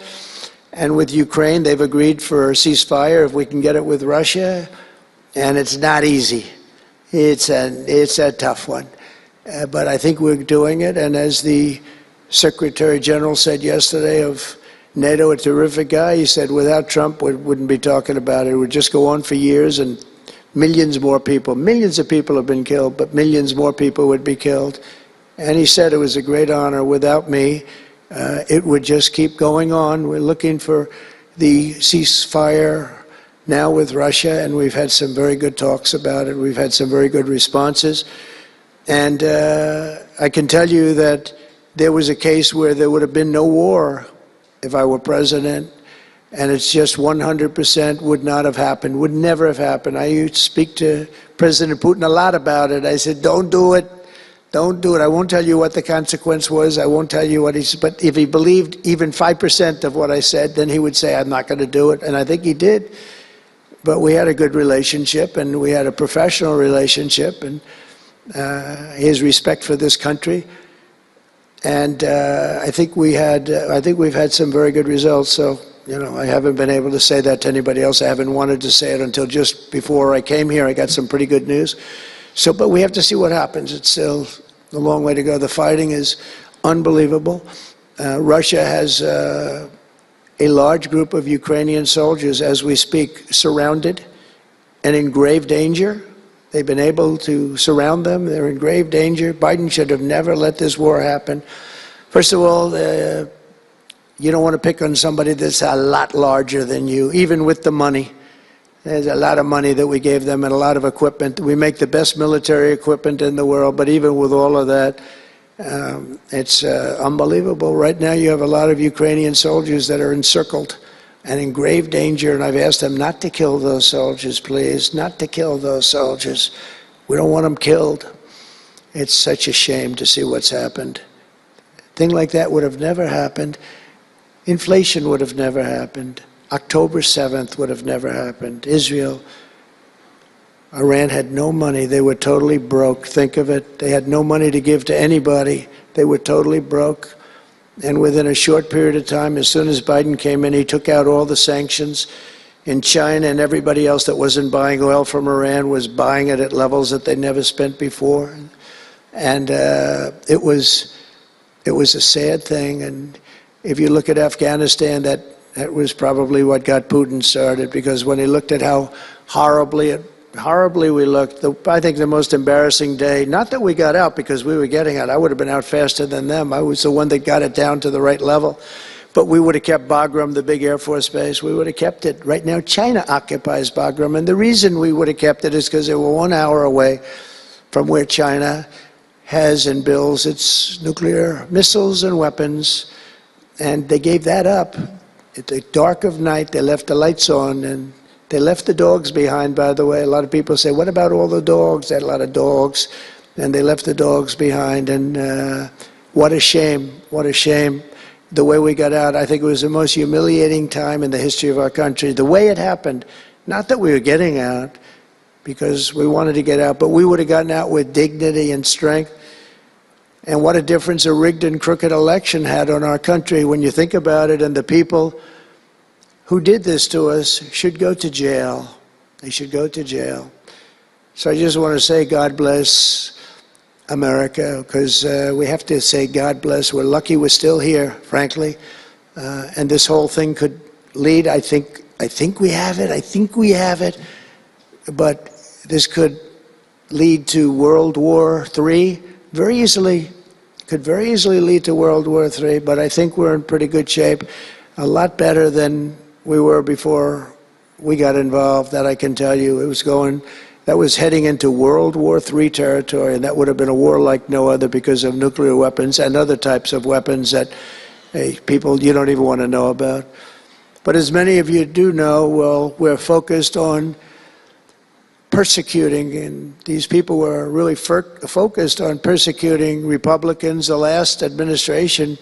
and with Ukraine. They've agreed for a ceasefire if we can get it with Russia. And it's not easy. It's a tough one. But I think we're doing it. And as the Secretary General said yesterday of NATO, a terrific guy, he said without Trump, we wouldn't be talking about it. It would just go on for years, and millions more people, millions of people have been killed, but millions more people would be killed. And he said it was a great honor. Without me, it would just keep going on. We're looking for the ceasefire now with Russia, and we've had some very good talks about it. We've had some very good responses. And I can tell you that there was a case where there would have been no war if I were president, and it's just 100% would not have happened, would never have happened. I used to speak to President Putin a lot about it. I said, don't do it. Don't do it. I won't tell you what the consequence was. I won't tell you what he said. But if he believed even 5% of what I said, then he would say, I'm not going to do it. And I think he did. But we had a good relationship, and we had a professional relationship, and his respect for this country. And I think we've had some very good results. So, you know, I haven't been able to say that to anybody else. I haven't wanted to say it until just before I came here. I got some pretty good news. So, but we have to see what happens. It's still a long way to go. The fighting is unbelievable. Russia has a large group of Ukrainian soldiers, as we speak, surrounded and in grave danger. They've been able to surround them. They're in grave danger. Biden should have never let this war happen. First of all, you don't want to pick on somebody that's a lot larger than you, even with the money. There's a lot of money that we gave them and a lot of equipment. We make the best military equipment in the world, but even with all of that, it's unbelievable. Right now you have a lot of Ukrainian soldiers that are encircled and in grave danger, and I've asked them not to kill those soldiers, please, not to kill those soldiers. We don't want them killed. It's such a shame to see what's happened. A thing like that would have never happened. Inflation would have never happened. October 7th would have never happened. Israel, Iran had no money. They were totally broke. Think of it. They had no money to give to anybody. They were totally broke. And within a short period of time, as soon as Biden came in, he took out all the sanctions. In China and everybody else that wasn't buying oil from Iran was buying it at levels that they never spent before. And it was a sad thing. And if you look at Afghanistan, that was probably what got Putin started, because when he looked at how horribly we looked, I think the most embarrassing day, not that we got out because we were getting out, I would have been out faster than them. I was the one that got it down to the right level. But we would have kept Bagram, the big Air Force base, we would have kept it. Right now, China occupies Bagram, and the reason we would have kept it is because they were 1 hour away from where China has and builds its nuclear missiles and weapons, and they gave that up. At the dark of night, they left the lights on, and they left the dogs behind, by the way. A lot of people say, what about all the dogs? They had a lot of dogs, and they left the dogs behind, and what a shame, what a shame. The way we got out, I think it was the most humiliating time in the history of our country. The way it happened, not that we were getting out, because we wanted to get out, but we would have gotten out with dignity and strength. And what a difference a rigged and crooked election had on our country when you think about it. And the people who did this to us should go to jail. They should go to jail. So I just want to say God bless America, because we have to say God bless. We're lucky we're still here, frankly. And this whole thing could lead, I think we have it. But this could lead to World War III very easily. Could very easily lead to World War III, but I think we're in pretty good shape. A lot better than we were before we got involved, that I can tell you. That was heading into World War III territory, and that would have been a war like no other because of nuclear weapons and other types of weapons that people you don't even want to know about. But as many of you do know, well, we're focused on persecuting, and these people were really focused on persecuting Republicans. The last administration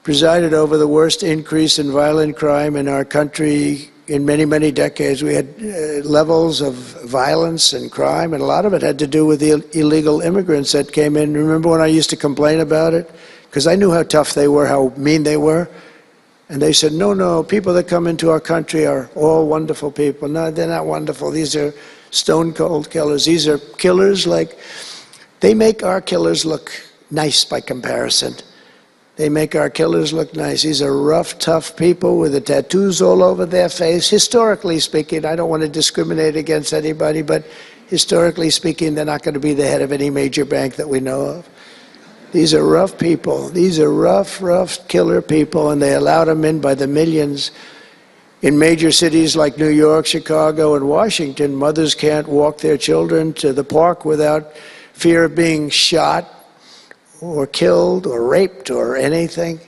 presided over the worst increase in violent crime in our country in many, many decades. We had levels of violence and crime, and a lot of it had to do with the illegal immigrants that came in. Remember when I used to complain about it? Because I knew how tough they were, how mean they were. And they said, no, people that come into our country are all wonderful people. No, they're not wonderful. These are stone-cold killers. These are killers they make our killers look nice by comparison. They make our killers look nice. These are rough, tough people with the tattoos all over their face. Historically speaking, I don't want to discriminate against anybody, but historically speaking, they're not going to be the head of any major bank that we know of. These are rough people. These are rough killer people, and they allowed them in by the millions. In major cities like New York, Chicago, and Washington, mothers can't walk their children to the park without fear of being shot or killed or raped or anything.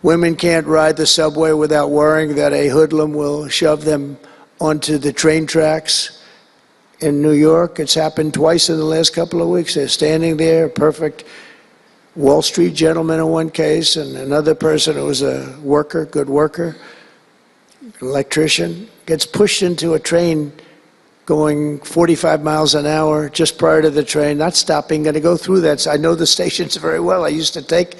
Women can't ride the subway without worrying that a hoodlum will shove them onto the train tracks. In New York, it's happened twice in the last couple of weeks. They're standing there, a perfect Wall Street gentleman in one case, and another person who was a worker, good worker, electrician, gets pushed into a train going 45 miles an hour just prior to the train, not stopping, going to go through that. So I know the stations very well. I used to take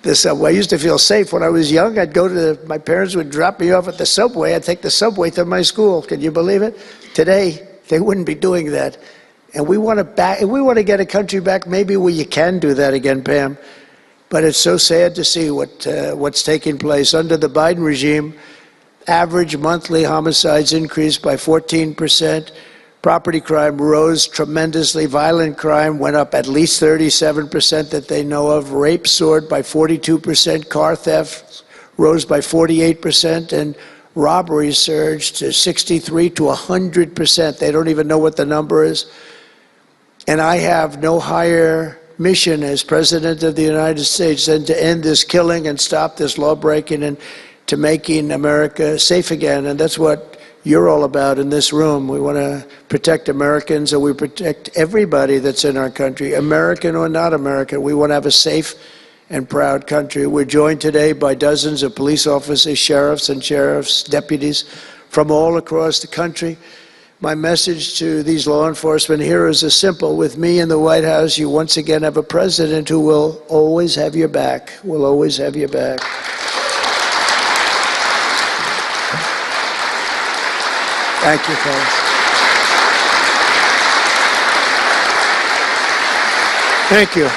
the subway. I used to feel safe. When I was young, I'd go to my parents would drop me off at the subway. I'd take the subway to my school. Can you believe it? Today, they wouldn't be doing that. And we want to get a country back maybe where you can do that again, Pam. But it's so sad to see what's taking place. Under the Biden regime, average monthly homicides increased by 14%. Property crime rose tremendously. Violent crime went up at least 37% that they know of. Rape soared by 42%. Car theft rose by 48%. And robberies surged to 63 to 100%. They don't even know what the number is. And I have no higher mission as President of the United States than to end this killing and stop this law-breaking and to making America safe again. And that's what you're all about in this room. We want to protect Americans, and we protect everybody that's in our country, American or not American. We want to have a safe and proud country. We're joined today by dozens of police officers, sheriffs and sheriff's deputies from all across the country. My message to these law enforcement heroes is simple. With me in the White House, you once again have a president who will always have your back, will always have your back. Thank you, fellas. Thank you.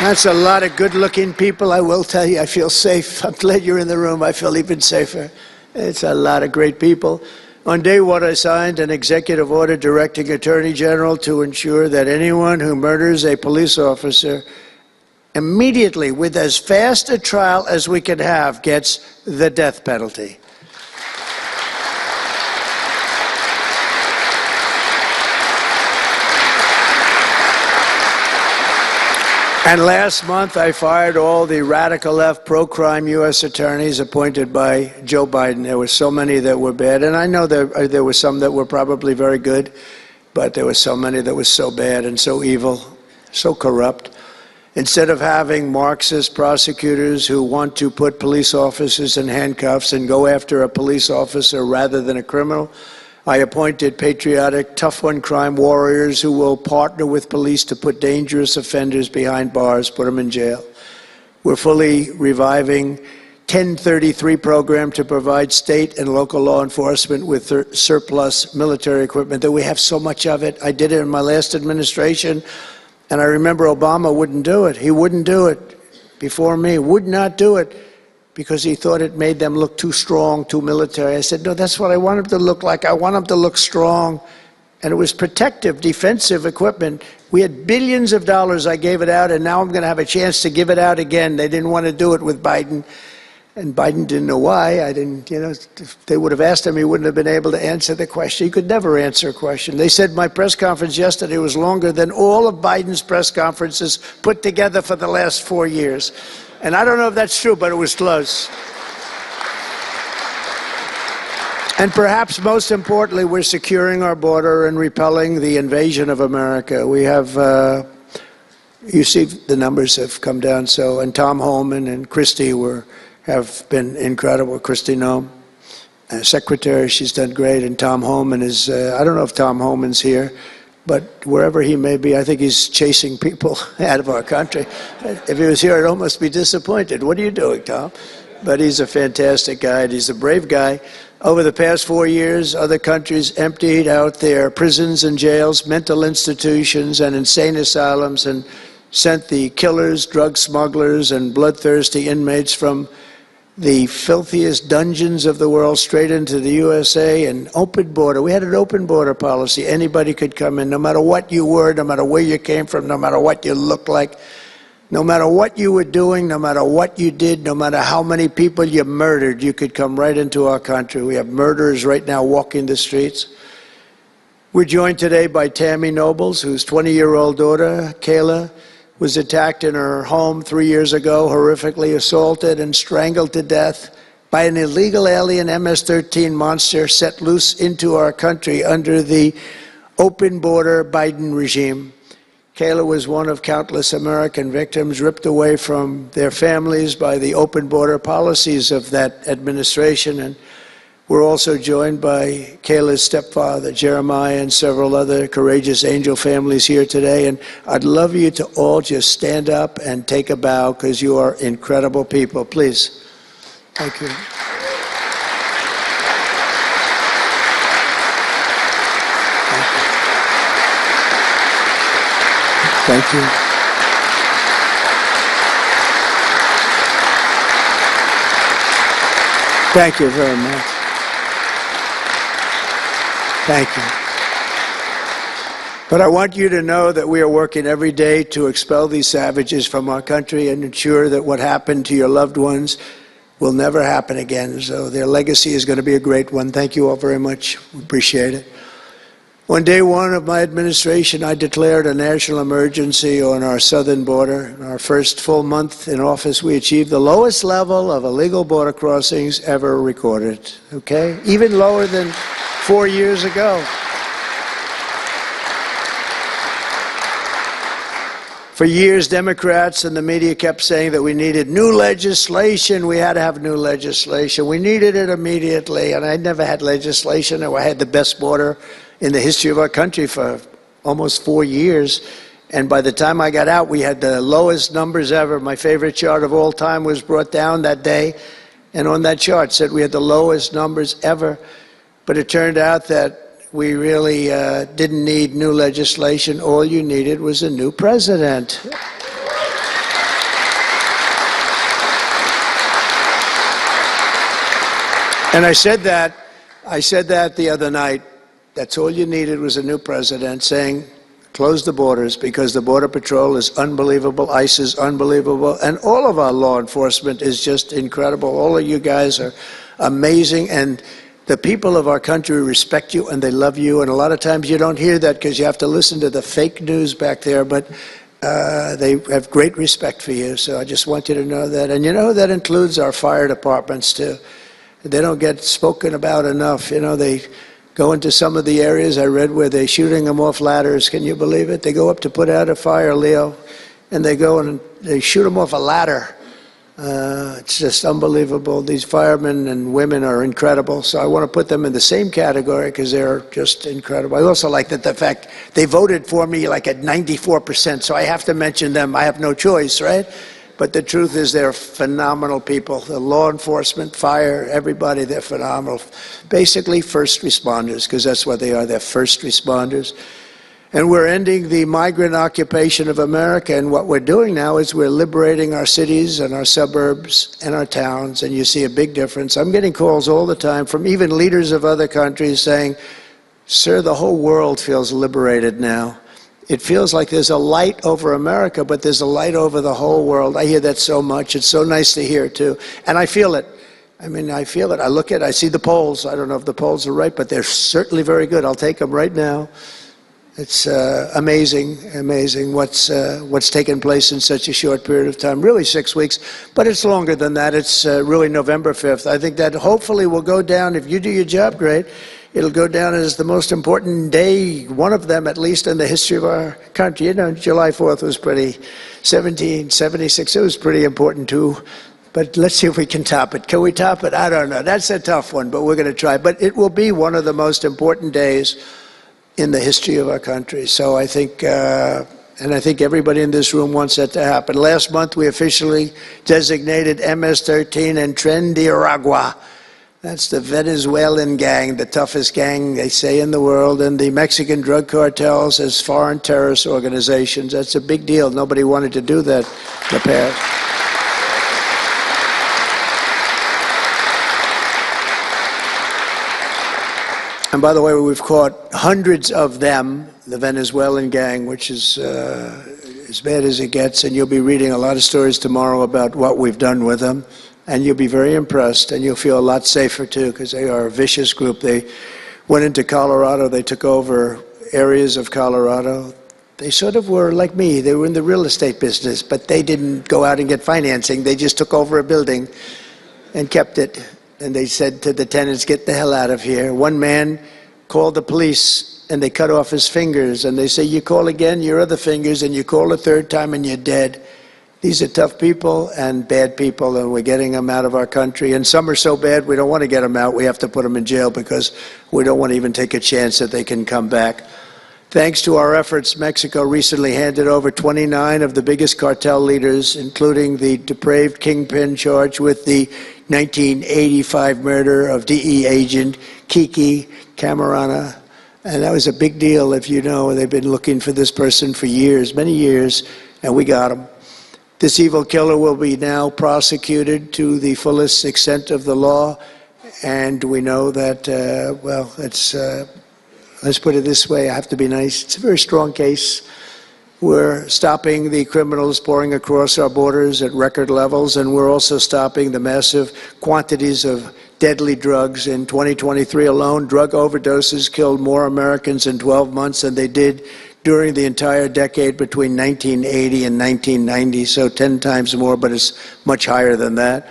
That's a lot of good-looking people. I will tell you, I feel safe. I'm glad you're in the room. I feel even safer. It's a lot of great people. On day one, I signed an executive order directing Attorney General to ensure that anyone who murders a police officer immediately, with as fast a trial as we can have, gets the death penalty. And last month, I fired all the radical left pro-crime U.S. attorneys appointed by Joe Biden. There were so many that were bad, and I know there were some that were probably very good, but there were so many that were so bad and so evil, so corrupt. Instead of having Marxist prosecutors who want to put police officers in handcuffs and go after a police officer rather than a criminal, I appointed patriotic, tough-on-crime warriors who will partner with police to put dangerous offenders behind bars, put them in jail. We're fully reviving 1033 program to provide state and local law enforcement with surplus military equipment, that we have so much of it. I did it in my last administration, and I remember Obama wouldn't do it. He wouldn't do it before me, would not do it, because he thought it made them look too strong, too military. I said, no, that's what I want them to look like. I want them to look strong. And it was protective, defensive equipment. We had billions of dollars. I gave it out, and now I'm going to have a chance to give it out again. They didn't want to do it with Biden, and Biden didn't know why. If they would have asked him, he wouldn't have been able to answer the question. He could never answer a question. They said my press conference yesterday was longer than all of Biden's press conferences put together for the last 4 years. And I don't know if that's true, but it was close. And perhaps most importantly, we're securing our border and repelling the invasion of America. We have, you see the numbers have come down, and Tom Homan and Christie have been incredible. Christie Noem, secretary, she's done great, and Tom Homan is, I don't know if Tom Homan's here, but wherever he may be, I think he's chasing people out of our country. If he was here, I'd almost be disappointed. What are you doing, Tom? But he's a fantastic guy, and he's a brave guy. Over the past 4 years, other countries emptied out their prisons and jails, mental institutions, and insane asylums, and sent the killers, drug smugglers, and bloodthirsty inmates from the filthiest dungeons of the world straight into the USA. An open border. We had an open border policy. Anybody could come in, no matter what you were, no matter where you came from, no matter what you looked like, no matter what you were doing, no matter what you did, no matter how many people you murdered, you could come right into our country. We have murderers right now walking the streets. We're joined today by Tammy Nobles, whose 20-year-old daughter, Kayla, was attacked in her home 3 years ago, horrifically assaulted and strangled to death by an illegal alien MS-13 monster set loose into our country under the open border Biden regime. Kayla was one of countless American victims ripped away from their families by the open border policies of that administration. And we're also joined by Kayla's stepfather, Jeremiah, and several other courageous angel families here today. And I'd love you to all just stand up and take a bow because you are incredible people. Please. Thank you. Thank you. Thank you very much. Thank you. But I want you to know that we are working every day to expel these savages from our country and ensure that what happened to your loved ones will never happen again. So their legacy is going to be a great one. Thank you all very much. We appreciate it. On day one of my administration, I declared a national emergency on our southern border. In our first full month in office, we achieved the lowest level of illegal border crossings ever recorded, okay? Even lower than 4 years ago. For years, Democrats and the media kept saying that we needed new legislation. We had to have new legislation. We needed it immediately, and I never had legislation. I had the best border in the history of our country for almost 4 years. And by the time I got out, we had the lowest numbers ever. My favorite chart of all time was brought down that day. And on that chart said we had the lowest numbers ever. But it turned out that we really didn't need new legislation. All you needed was a new president. And I said that the other night. That's all you needed was a new president saying, close the borders, because the Border Patrol is unbelievable, ICE is unbelievable, and all of our law enforcement is just incredible. All of you guys are amazing, and the people of our country respect you and they love you, and a lot of times you don't hear that because you have to listen to the fake news back there, but they have great respect for you, so I just want you to know that. And you know, that includes our fire departments too. They don't get spoken about enough. You know, they go into some of the areas I read where they're shooting them off ladders. Can you believe it? They go up to put out a fire, Leo, and they go and they shoot them off a ladder. It's just unbelievable. These firemen and women are incredible. So I want to put them in the same category because they're just incredible. I also like that the fact they voted for me like at 94%. So I have to mention them. I have no choice, right? But the truth is they're phenomenal people. The law enforcement, fire, everybody, they're phenomenal. Basically first responders, because that's what they are. They're first responders. And we're ending the migrant occupation of America. And what we're doing now is we're liberating our cities and our suburbs and our towns. And you see a big difference. I'm getting calls all the time from even leaders of other countries saying, sir, the whole world feels liberated now. It feels like there's a light over America, but there's a light over the whole world. I hear that so much. It's so nice to hear, too. And I feel it. I mean, I feel it. I look at it. I see the polls. I don't know if the polls are right, but they're certainly very good. I'll take them right now. It's amazing what's taken place in such a short period of time. Really 6 weeks, but it's longer than that. It's really November 5th. I think that hopefully will go down, if you do your job great, it'll go down as the most important day, one of them at least in the history of our country. You know, July 4th was pretty, 1776, it was pretty important too. But let's see if we can top it. Can we top it? I don't know. That's a tough one, but we're going to try. But it will be one of the most important days in the history of our country. So I think, and I think everybody in this room wants that to happen. Last month, we officially designated MS-13 and Trendiragua. That's the Venezuelan gang, the toughest gang, they say, in the world, and the Mexican drug cartels as foreign terrorist organizations. That's a big deal. Nobody wanted to do that in the past. And by the way, we've caught hundreds of them, the Venezuelan gang, which is as bad as it gets, and you'll be reading a lot of stories tomorrow about what we've done with them. And you'll be very impressed, and you'll feel a lot safer, too, because they are a vicious group. They went into Colorado. They took over areas of Colorado. They sort of were like me. They were in the real estate business, but they didn't go out and get financing. They just took over a building and kept it. And they said to the tenants, get the hell out of here. One man called the police and they cut off his fingers. And they say, you call again, your other fingers, and you call a third time and you're dead. These are tough people and bad people, and we're getting them out of our country. And some are so bad we don't want to get them out. We have to put them in jail because we don't want to even take a chance that they can come back. Thanks to our efforts, Mexico recently handed over 29 of the biggest cartel leaders, including the depraved kingpin charged with the 1985 murder of DE agent Kiki Camarena. And that was a big deal, if you know. They've been looking for this person for years, many years, and we got him. This evil killer will be now prosecuted to the fullest extent of the law, and we know that, well, it's, let's put it this way, I have to be nice, it's a very strong case. We're stopping the criminals pouring across our borders at record levels, and we're also stopping the massive quantities of deadly drugs. In 2023 alone, drug overdoses killed more Americans in 12 months than they did during the entire decade between 1980 and 1990, so 10 times more, but it's much higher than that.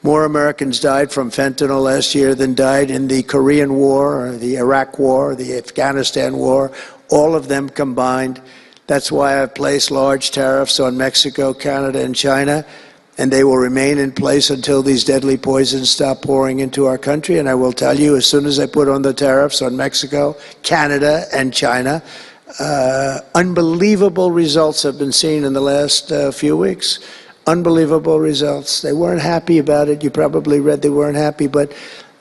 More Americans died from fentanyl last year than died in the Korean War, or the Iraq War, the Afghanistan War, all of them combined. That's why I've placed large tariffs on Mexico, Canada, and China, and they will remain in place until these deadly poisons stop pouring into our country. And I will tell you, as soon as I put on the tariffs on Mexico, Canada, and China, unbelievable results have been seen in the last few weeks. Unbelievable results. They weren't happy about it. You probably read they weren't happy, but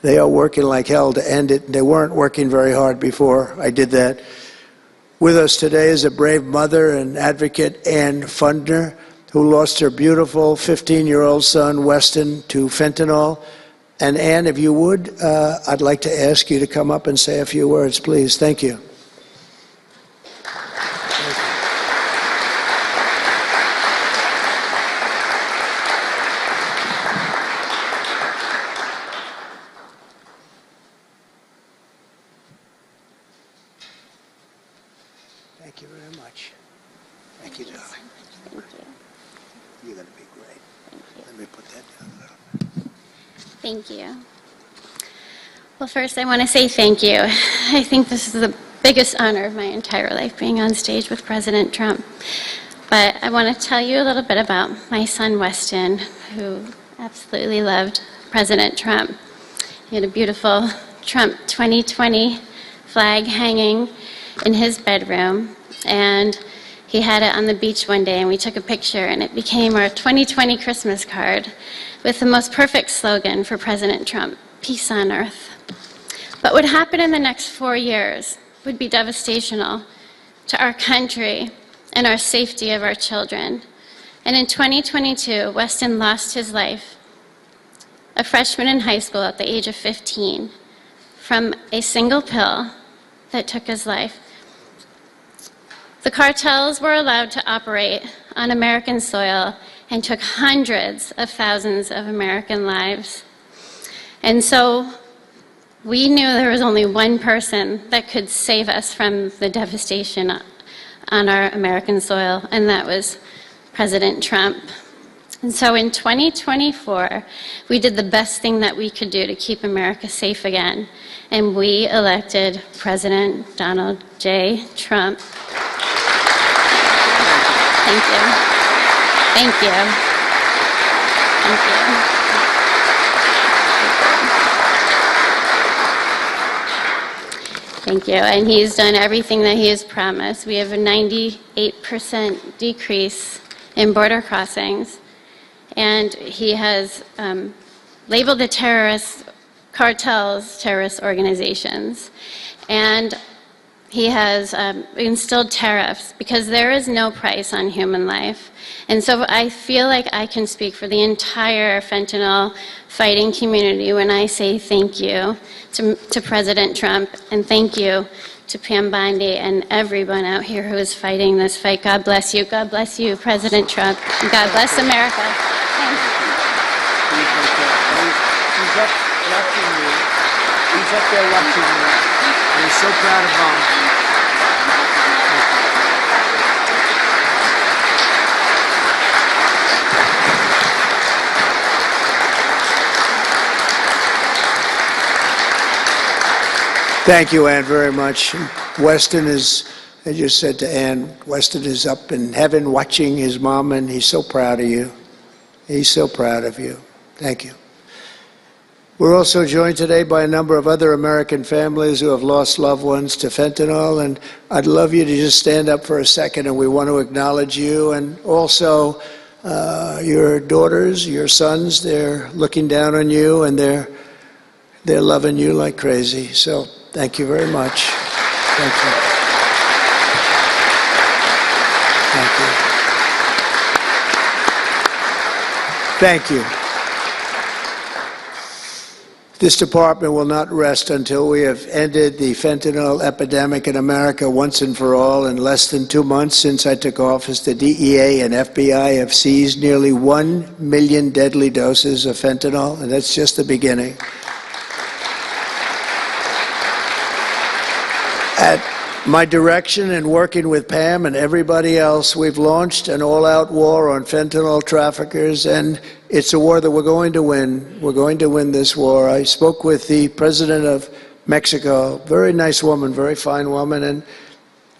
they are working like hell to end it. They weren't working very hard before I did that. With us today is a brave mother and advocate, Ann Fundner, who lost her beautiful 15-year-old son, Weston, to fentanyl. And Ann, if you would, I'd like to ask you to come up and say a few words, please. Thank you. Thank you very much. Thank you, darling. Thank you. You're going to be great. Thank you. Let me put that down a little bit. Thank you. Well, first I want to say thank you. I think this is the biggest honor of my entire life, being on stage with President Trump. But I want to tell you a little bit about my son, Weston, who absolutely loved President Trump. He had a beautiful Trump 2020 flag hanging in his bedroom, and he had it on the beach one day, and we took a picture, and it became our 2020 Christmas card with the most perfect slogan for President Trump: peace on earth. But what happened in the next 4 years would be devastational to our country and our safety of our children. And in 2022, Weston lost his life, a freshman in high school at the age of 15, from a single pill that took his life. The cartels were allowed to operate on American soil and took hundreds of thousands of American lives. And so we knew there was only one person that could save us from the devastation on our American soil, and that was President Trump. And so in 2024, we did the best thing that we could do to keep America safe again, and we elected President Donald J. Trump. Thank you. Thank you. Thank you. Thank you. And he's done everything that he has promised. We have a 98% decrease in border crossings. And he has labeled the terrorist cartels terrorist organizations. And he has instilled tariffs because there is no price on human life. And so I feel like I can speak for the entire fentanyl fighting community when I say thank you to President Trump, and thank you to Pam Bondi and everyone out here who is fighting this fight. God bless you. God bless you, President Trump. And God bless America. Thanks. He's up watching you. He's up there watching you. We're so proud of Mom. Thank you, Ann, very much. Weston is, I just said to Ann, Weston is up in heaven watching his mom, and he's so proud of you. He's so proud of you. Thank you. We're also joined today by a number of other American families who have lost loved ones to fentanyl, and I'd love you to just stand up for a second, and we want to acknowledge you, and also your daughters, your sons. They're looking down on you, and they're loving you like crazy. So thank you very much. Thank you. Thank you. Thank you. This department will not rest until we have ended the fentanyl epidemic in America once and for all. In less than 2 months since I took office, the DEA and FBI have seized nearly 1 million deadly doses of fentanyl, and that's just the beginning. At my direction and working with Pam and everybody else, we've launched an all-out war on fentanyl traffickers, and it's a war that we're going to win. We're going to win this war. I spoke with the president of Mexico, very nice woman, very fine woman, and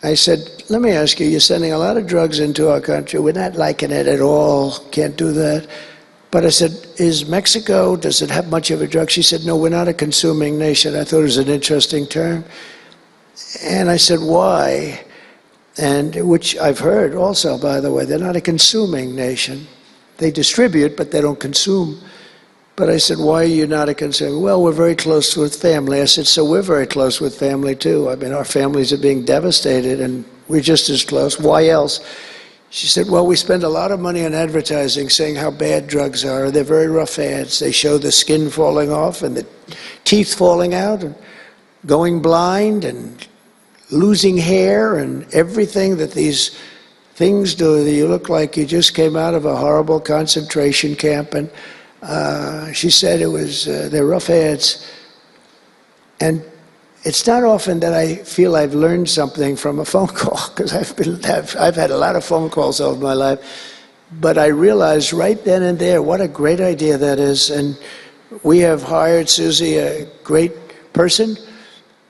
I said, let me ask you, you're sending a lot of drugs into our country. We're not liking it at all. Can't do that. But I said, is Mexico, does it have much of a drug? She said, no, we're not a consuming nation. I thought it was an interesting term. And I said, why? And which I've heard also, by the way, they're not a consuming nation. They distribute, but they don't consume. But I said, why are you not a consumer? Well, we're very close with family. I said, so we're very close with family, too. I mean, our families are being devastated, and we're just as close. Why else? She said, well, we spend a lot of money on advertising saying how bad drugs are. They're very rough ads. They show the skin falling off and the teeth falling out and going blind and losing hair and everything that these things do. That you look like you just came out of a horrible concentration camp. And she said it was, they're rough ads. And it's not often that I feel I've learned something from a phone call, because I've had a lot of phone calls over my life. But I realized right then and there what a great idea that is. And we have hired Susie, a great person,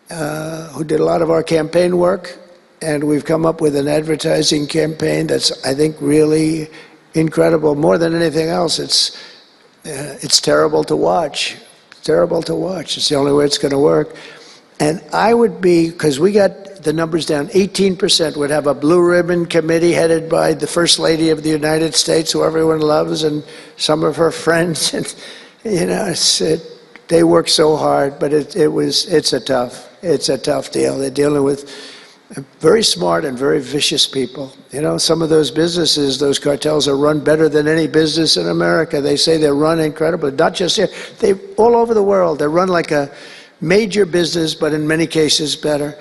who did a lot of our campaign work, and we've come up with an advertising campaign that's, I think, really incredible. More than anything else, it's terrible to watch. Terrible to watch. It's the only way it's going to work. And I would be, because we got the numbers down, 18% would have a blue ribbon committee headed by the First Lady of the United States, who everyone loves, and some of her friends. And, you know, they work so hard, but it's a tough deal. They're dealing with very smart and very vicious people. You know, some of those businesses, those cartels, are run better than any business in America. They say they're run incredibly, not just here, they all over the world. They're run like a major business, but in many cases better.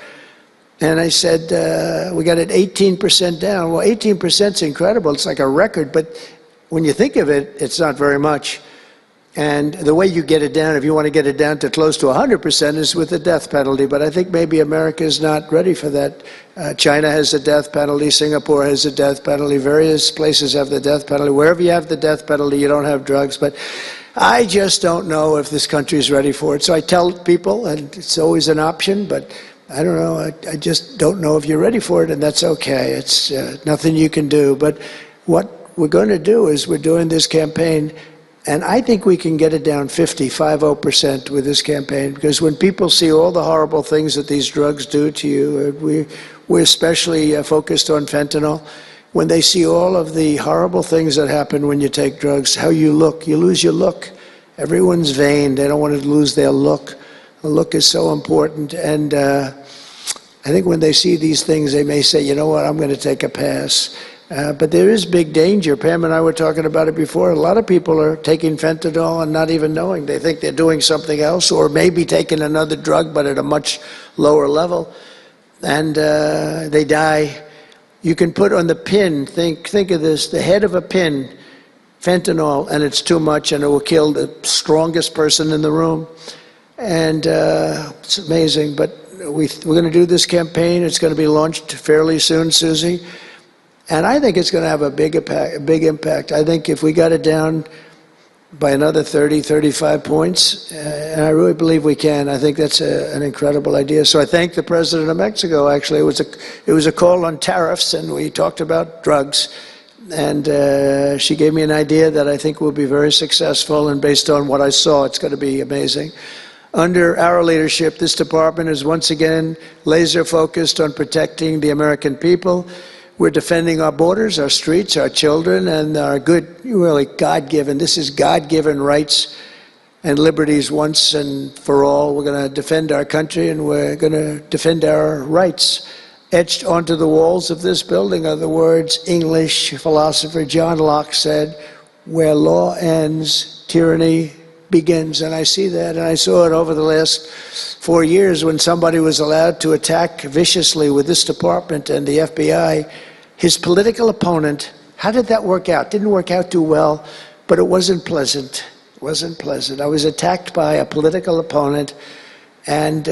And I said, we got it 18% down. Well, 18% is incredible. It's like a record, but when you think of it, it's not very much. And the way you get it down, if you want to get it down to close to 100%, is with the death penalty. But I think maybe America is not ready for that. China has the death penalty. Singapore has the death penalty. Various places have the death penalty. Wherever you have the death penalty, you don't have drugs. But I just don't know if this country is ready for it. So I tell people, and it's always an option, but I don't know. I just don't know if you're ready for it, and that's okay. It's nothing you can do. But what we're going to do is we're doing this campaign, and I think we can get it down 50% with this campaign, because when people see all the horrible things that these drugs do to you, we're especially focused on fentanyl. When they see all of the horrible things that happen when you take drugs, how you look, you lose your look. Everyone's vain. They don't want to lose their look. The look is so important. And I think when they see these things, they may say, you know what, I'm going to take a pass. But there is big danger. Pam and I were talking about it before. A lot of people are taking fentanyl and not even knowing. They think they're doing something else, or maybe taking another drug, but at a much lower level. And they die. You can put on the pin, think of this, the head of a pin, fentanyl, and it's too much, and it will kill the strongest person in the room. And it's amazing, but we're going to do this campaign. It's going to be launched fairly soon, Susie. And I think it's going to have a big impact. I think if we got it down by another 30, 35 points, and I really believe we can. I think that's an incredible idea. So I thank the President of Mexico, actually. It was a call on tariffs, and we talked about drugs. And she gave me an idea that I think will be very successful, and based on what I saw, it's going to be amazing. Under our leadership, this department is once again laser-focused on protecting the American people. We're defending our borders, our streets, our children, and our good, really God-given, this is God-given rights and liberties once and for all. We're going to defend our country, and we're going to defend our rights. Etched onto the walls of this building are the words English philosopher John Locke said, "Where law ends, tyranny begins." And I see that, and I saw it over the last 4 years when somebody was allowed to attack viciously with this department and the FBI his political opponent. How did that work out? Didn't work out too well, but it wasn't pleasant. It wasn't pleasant. I was attacked by a political opponent, and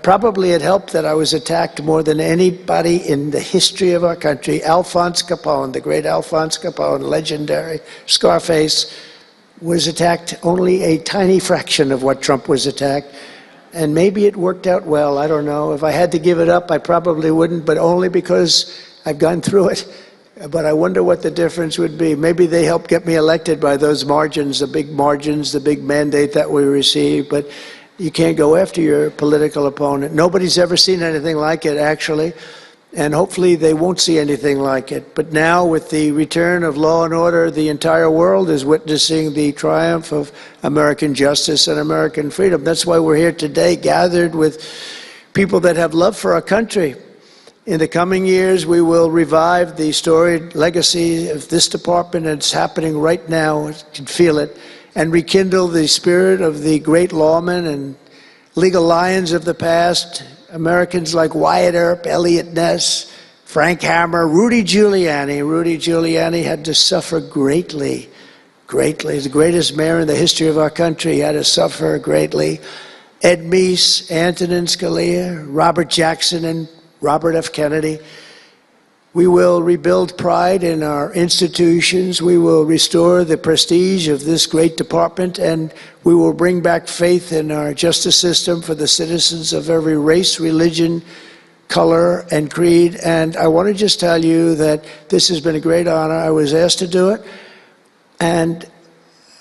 probably it helped that I was attacked more than anybody in the history of our country. Alphonse Capone, the great Alphonse Capone, legendary Scarface, was attacked only a tiny fraction of what Trump was attacked. And maybe it worked out well, I don't know. If I had to give it up, I probably wouldn't, but only because I've gone through it. But I wonder what the difference would be. Maybe they helped get me elected by those margins, the big mandate that we received. But you can't go after your political opponent. Nobody's ever seen anything like it, actually. And hopefully they won't see anything like it. But now, with the return of law and order, the entire world is witnessing the triumph of American justice and American freedom. That's why we're here today, gathered with people that have love for our country. In the coming years, we will revive the storied legacy of this department, and it's happening right now. You can feel it. And rekindle the spirit of the great lawmen and legal lions of the past, Americans like Wyatt Earp, Eliot Ness, Frank Hammer, Rudy Giuliani. Rudy Giuliani had to suffer greatly, greatly. He's the greatest mayor in the history of our country. He had to suffer greatly. Ed Meese, Antonin Scalia, Robert Jackson, and Robert F. Kennedy. We will rebuild pride in our institutions. We will restore the prestige of this great department, and we will bring back faith in our justice system for the citizens of every race, religion, color, and creed. And I want to just tell you that this has been a great honor. I was asked to do it, and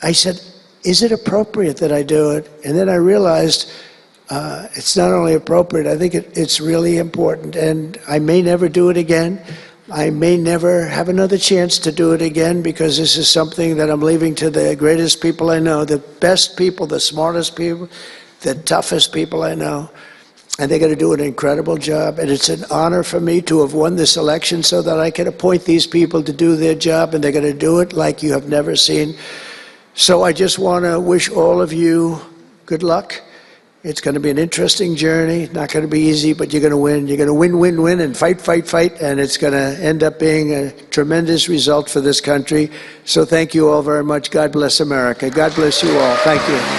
I said, is it appropriate that I do it? And then I realized it's not only appropriate, I think it's really important, and I may never do it again. I may never have another chance to do it again, because this is something that I'm leaving to the greatest people I know, the best people, the smartest people, the toughest people I know, and they're going to do an incredible job. And it's an honor for me to have won this election so that I can appoint these people to do their job, and they're going to do it like you have never seen. So I just want to wish all of you good luck. It's going to be an interesting journey, not going to be easy, but you're going to win. You're going to win, win, win, and fight, fight, fight, and it's going to end up being a tremendous result for this country. So thank you all very much. God bless America. God bless you all. Thank you.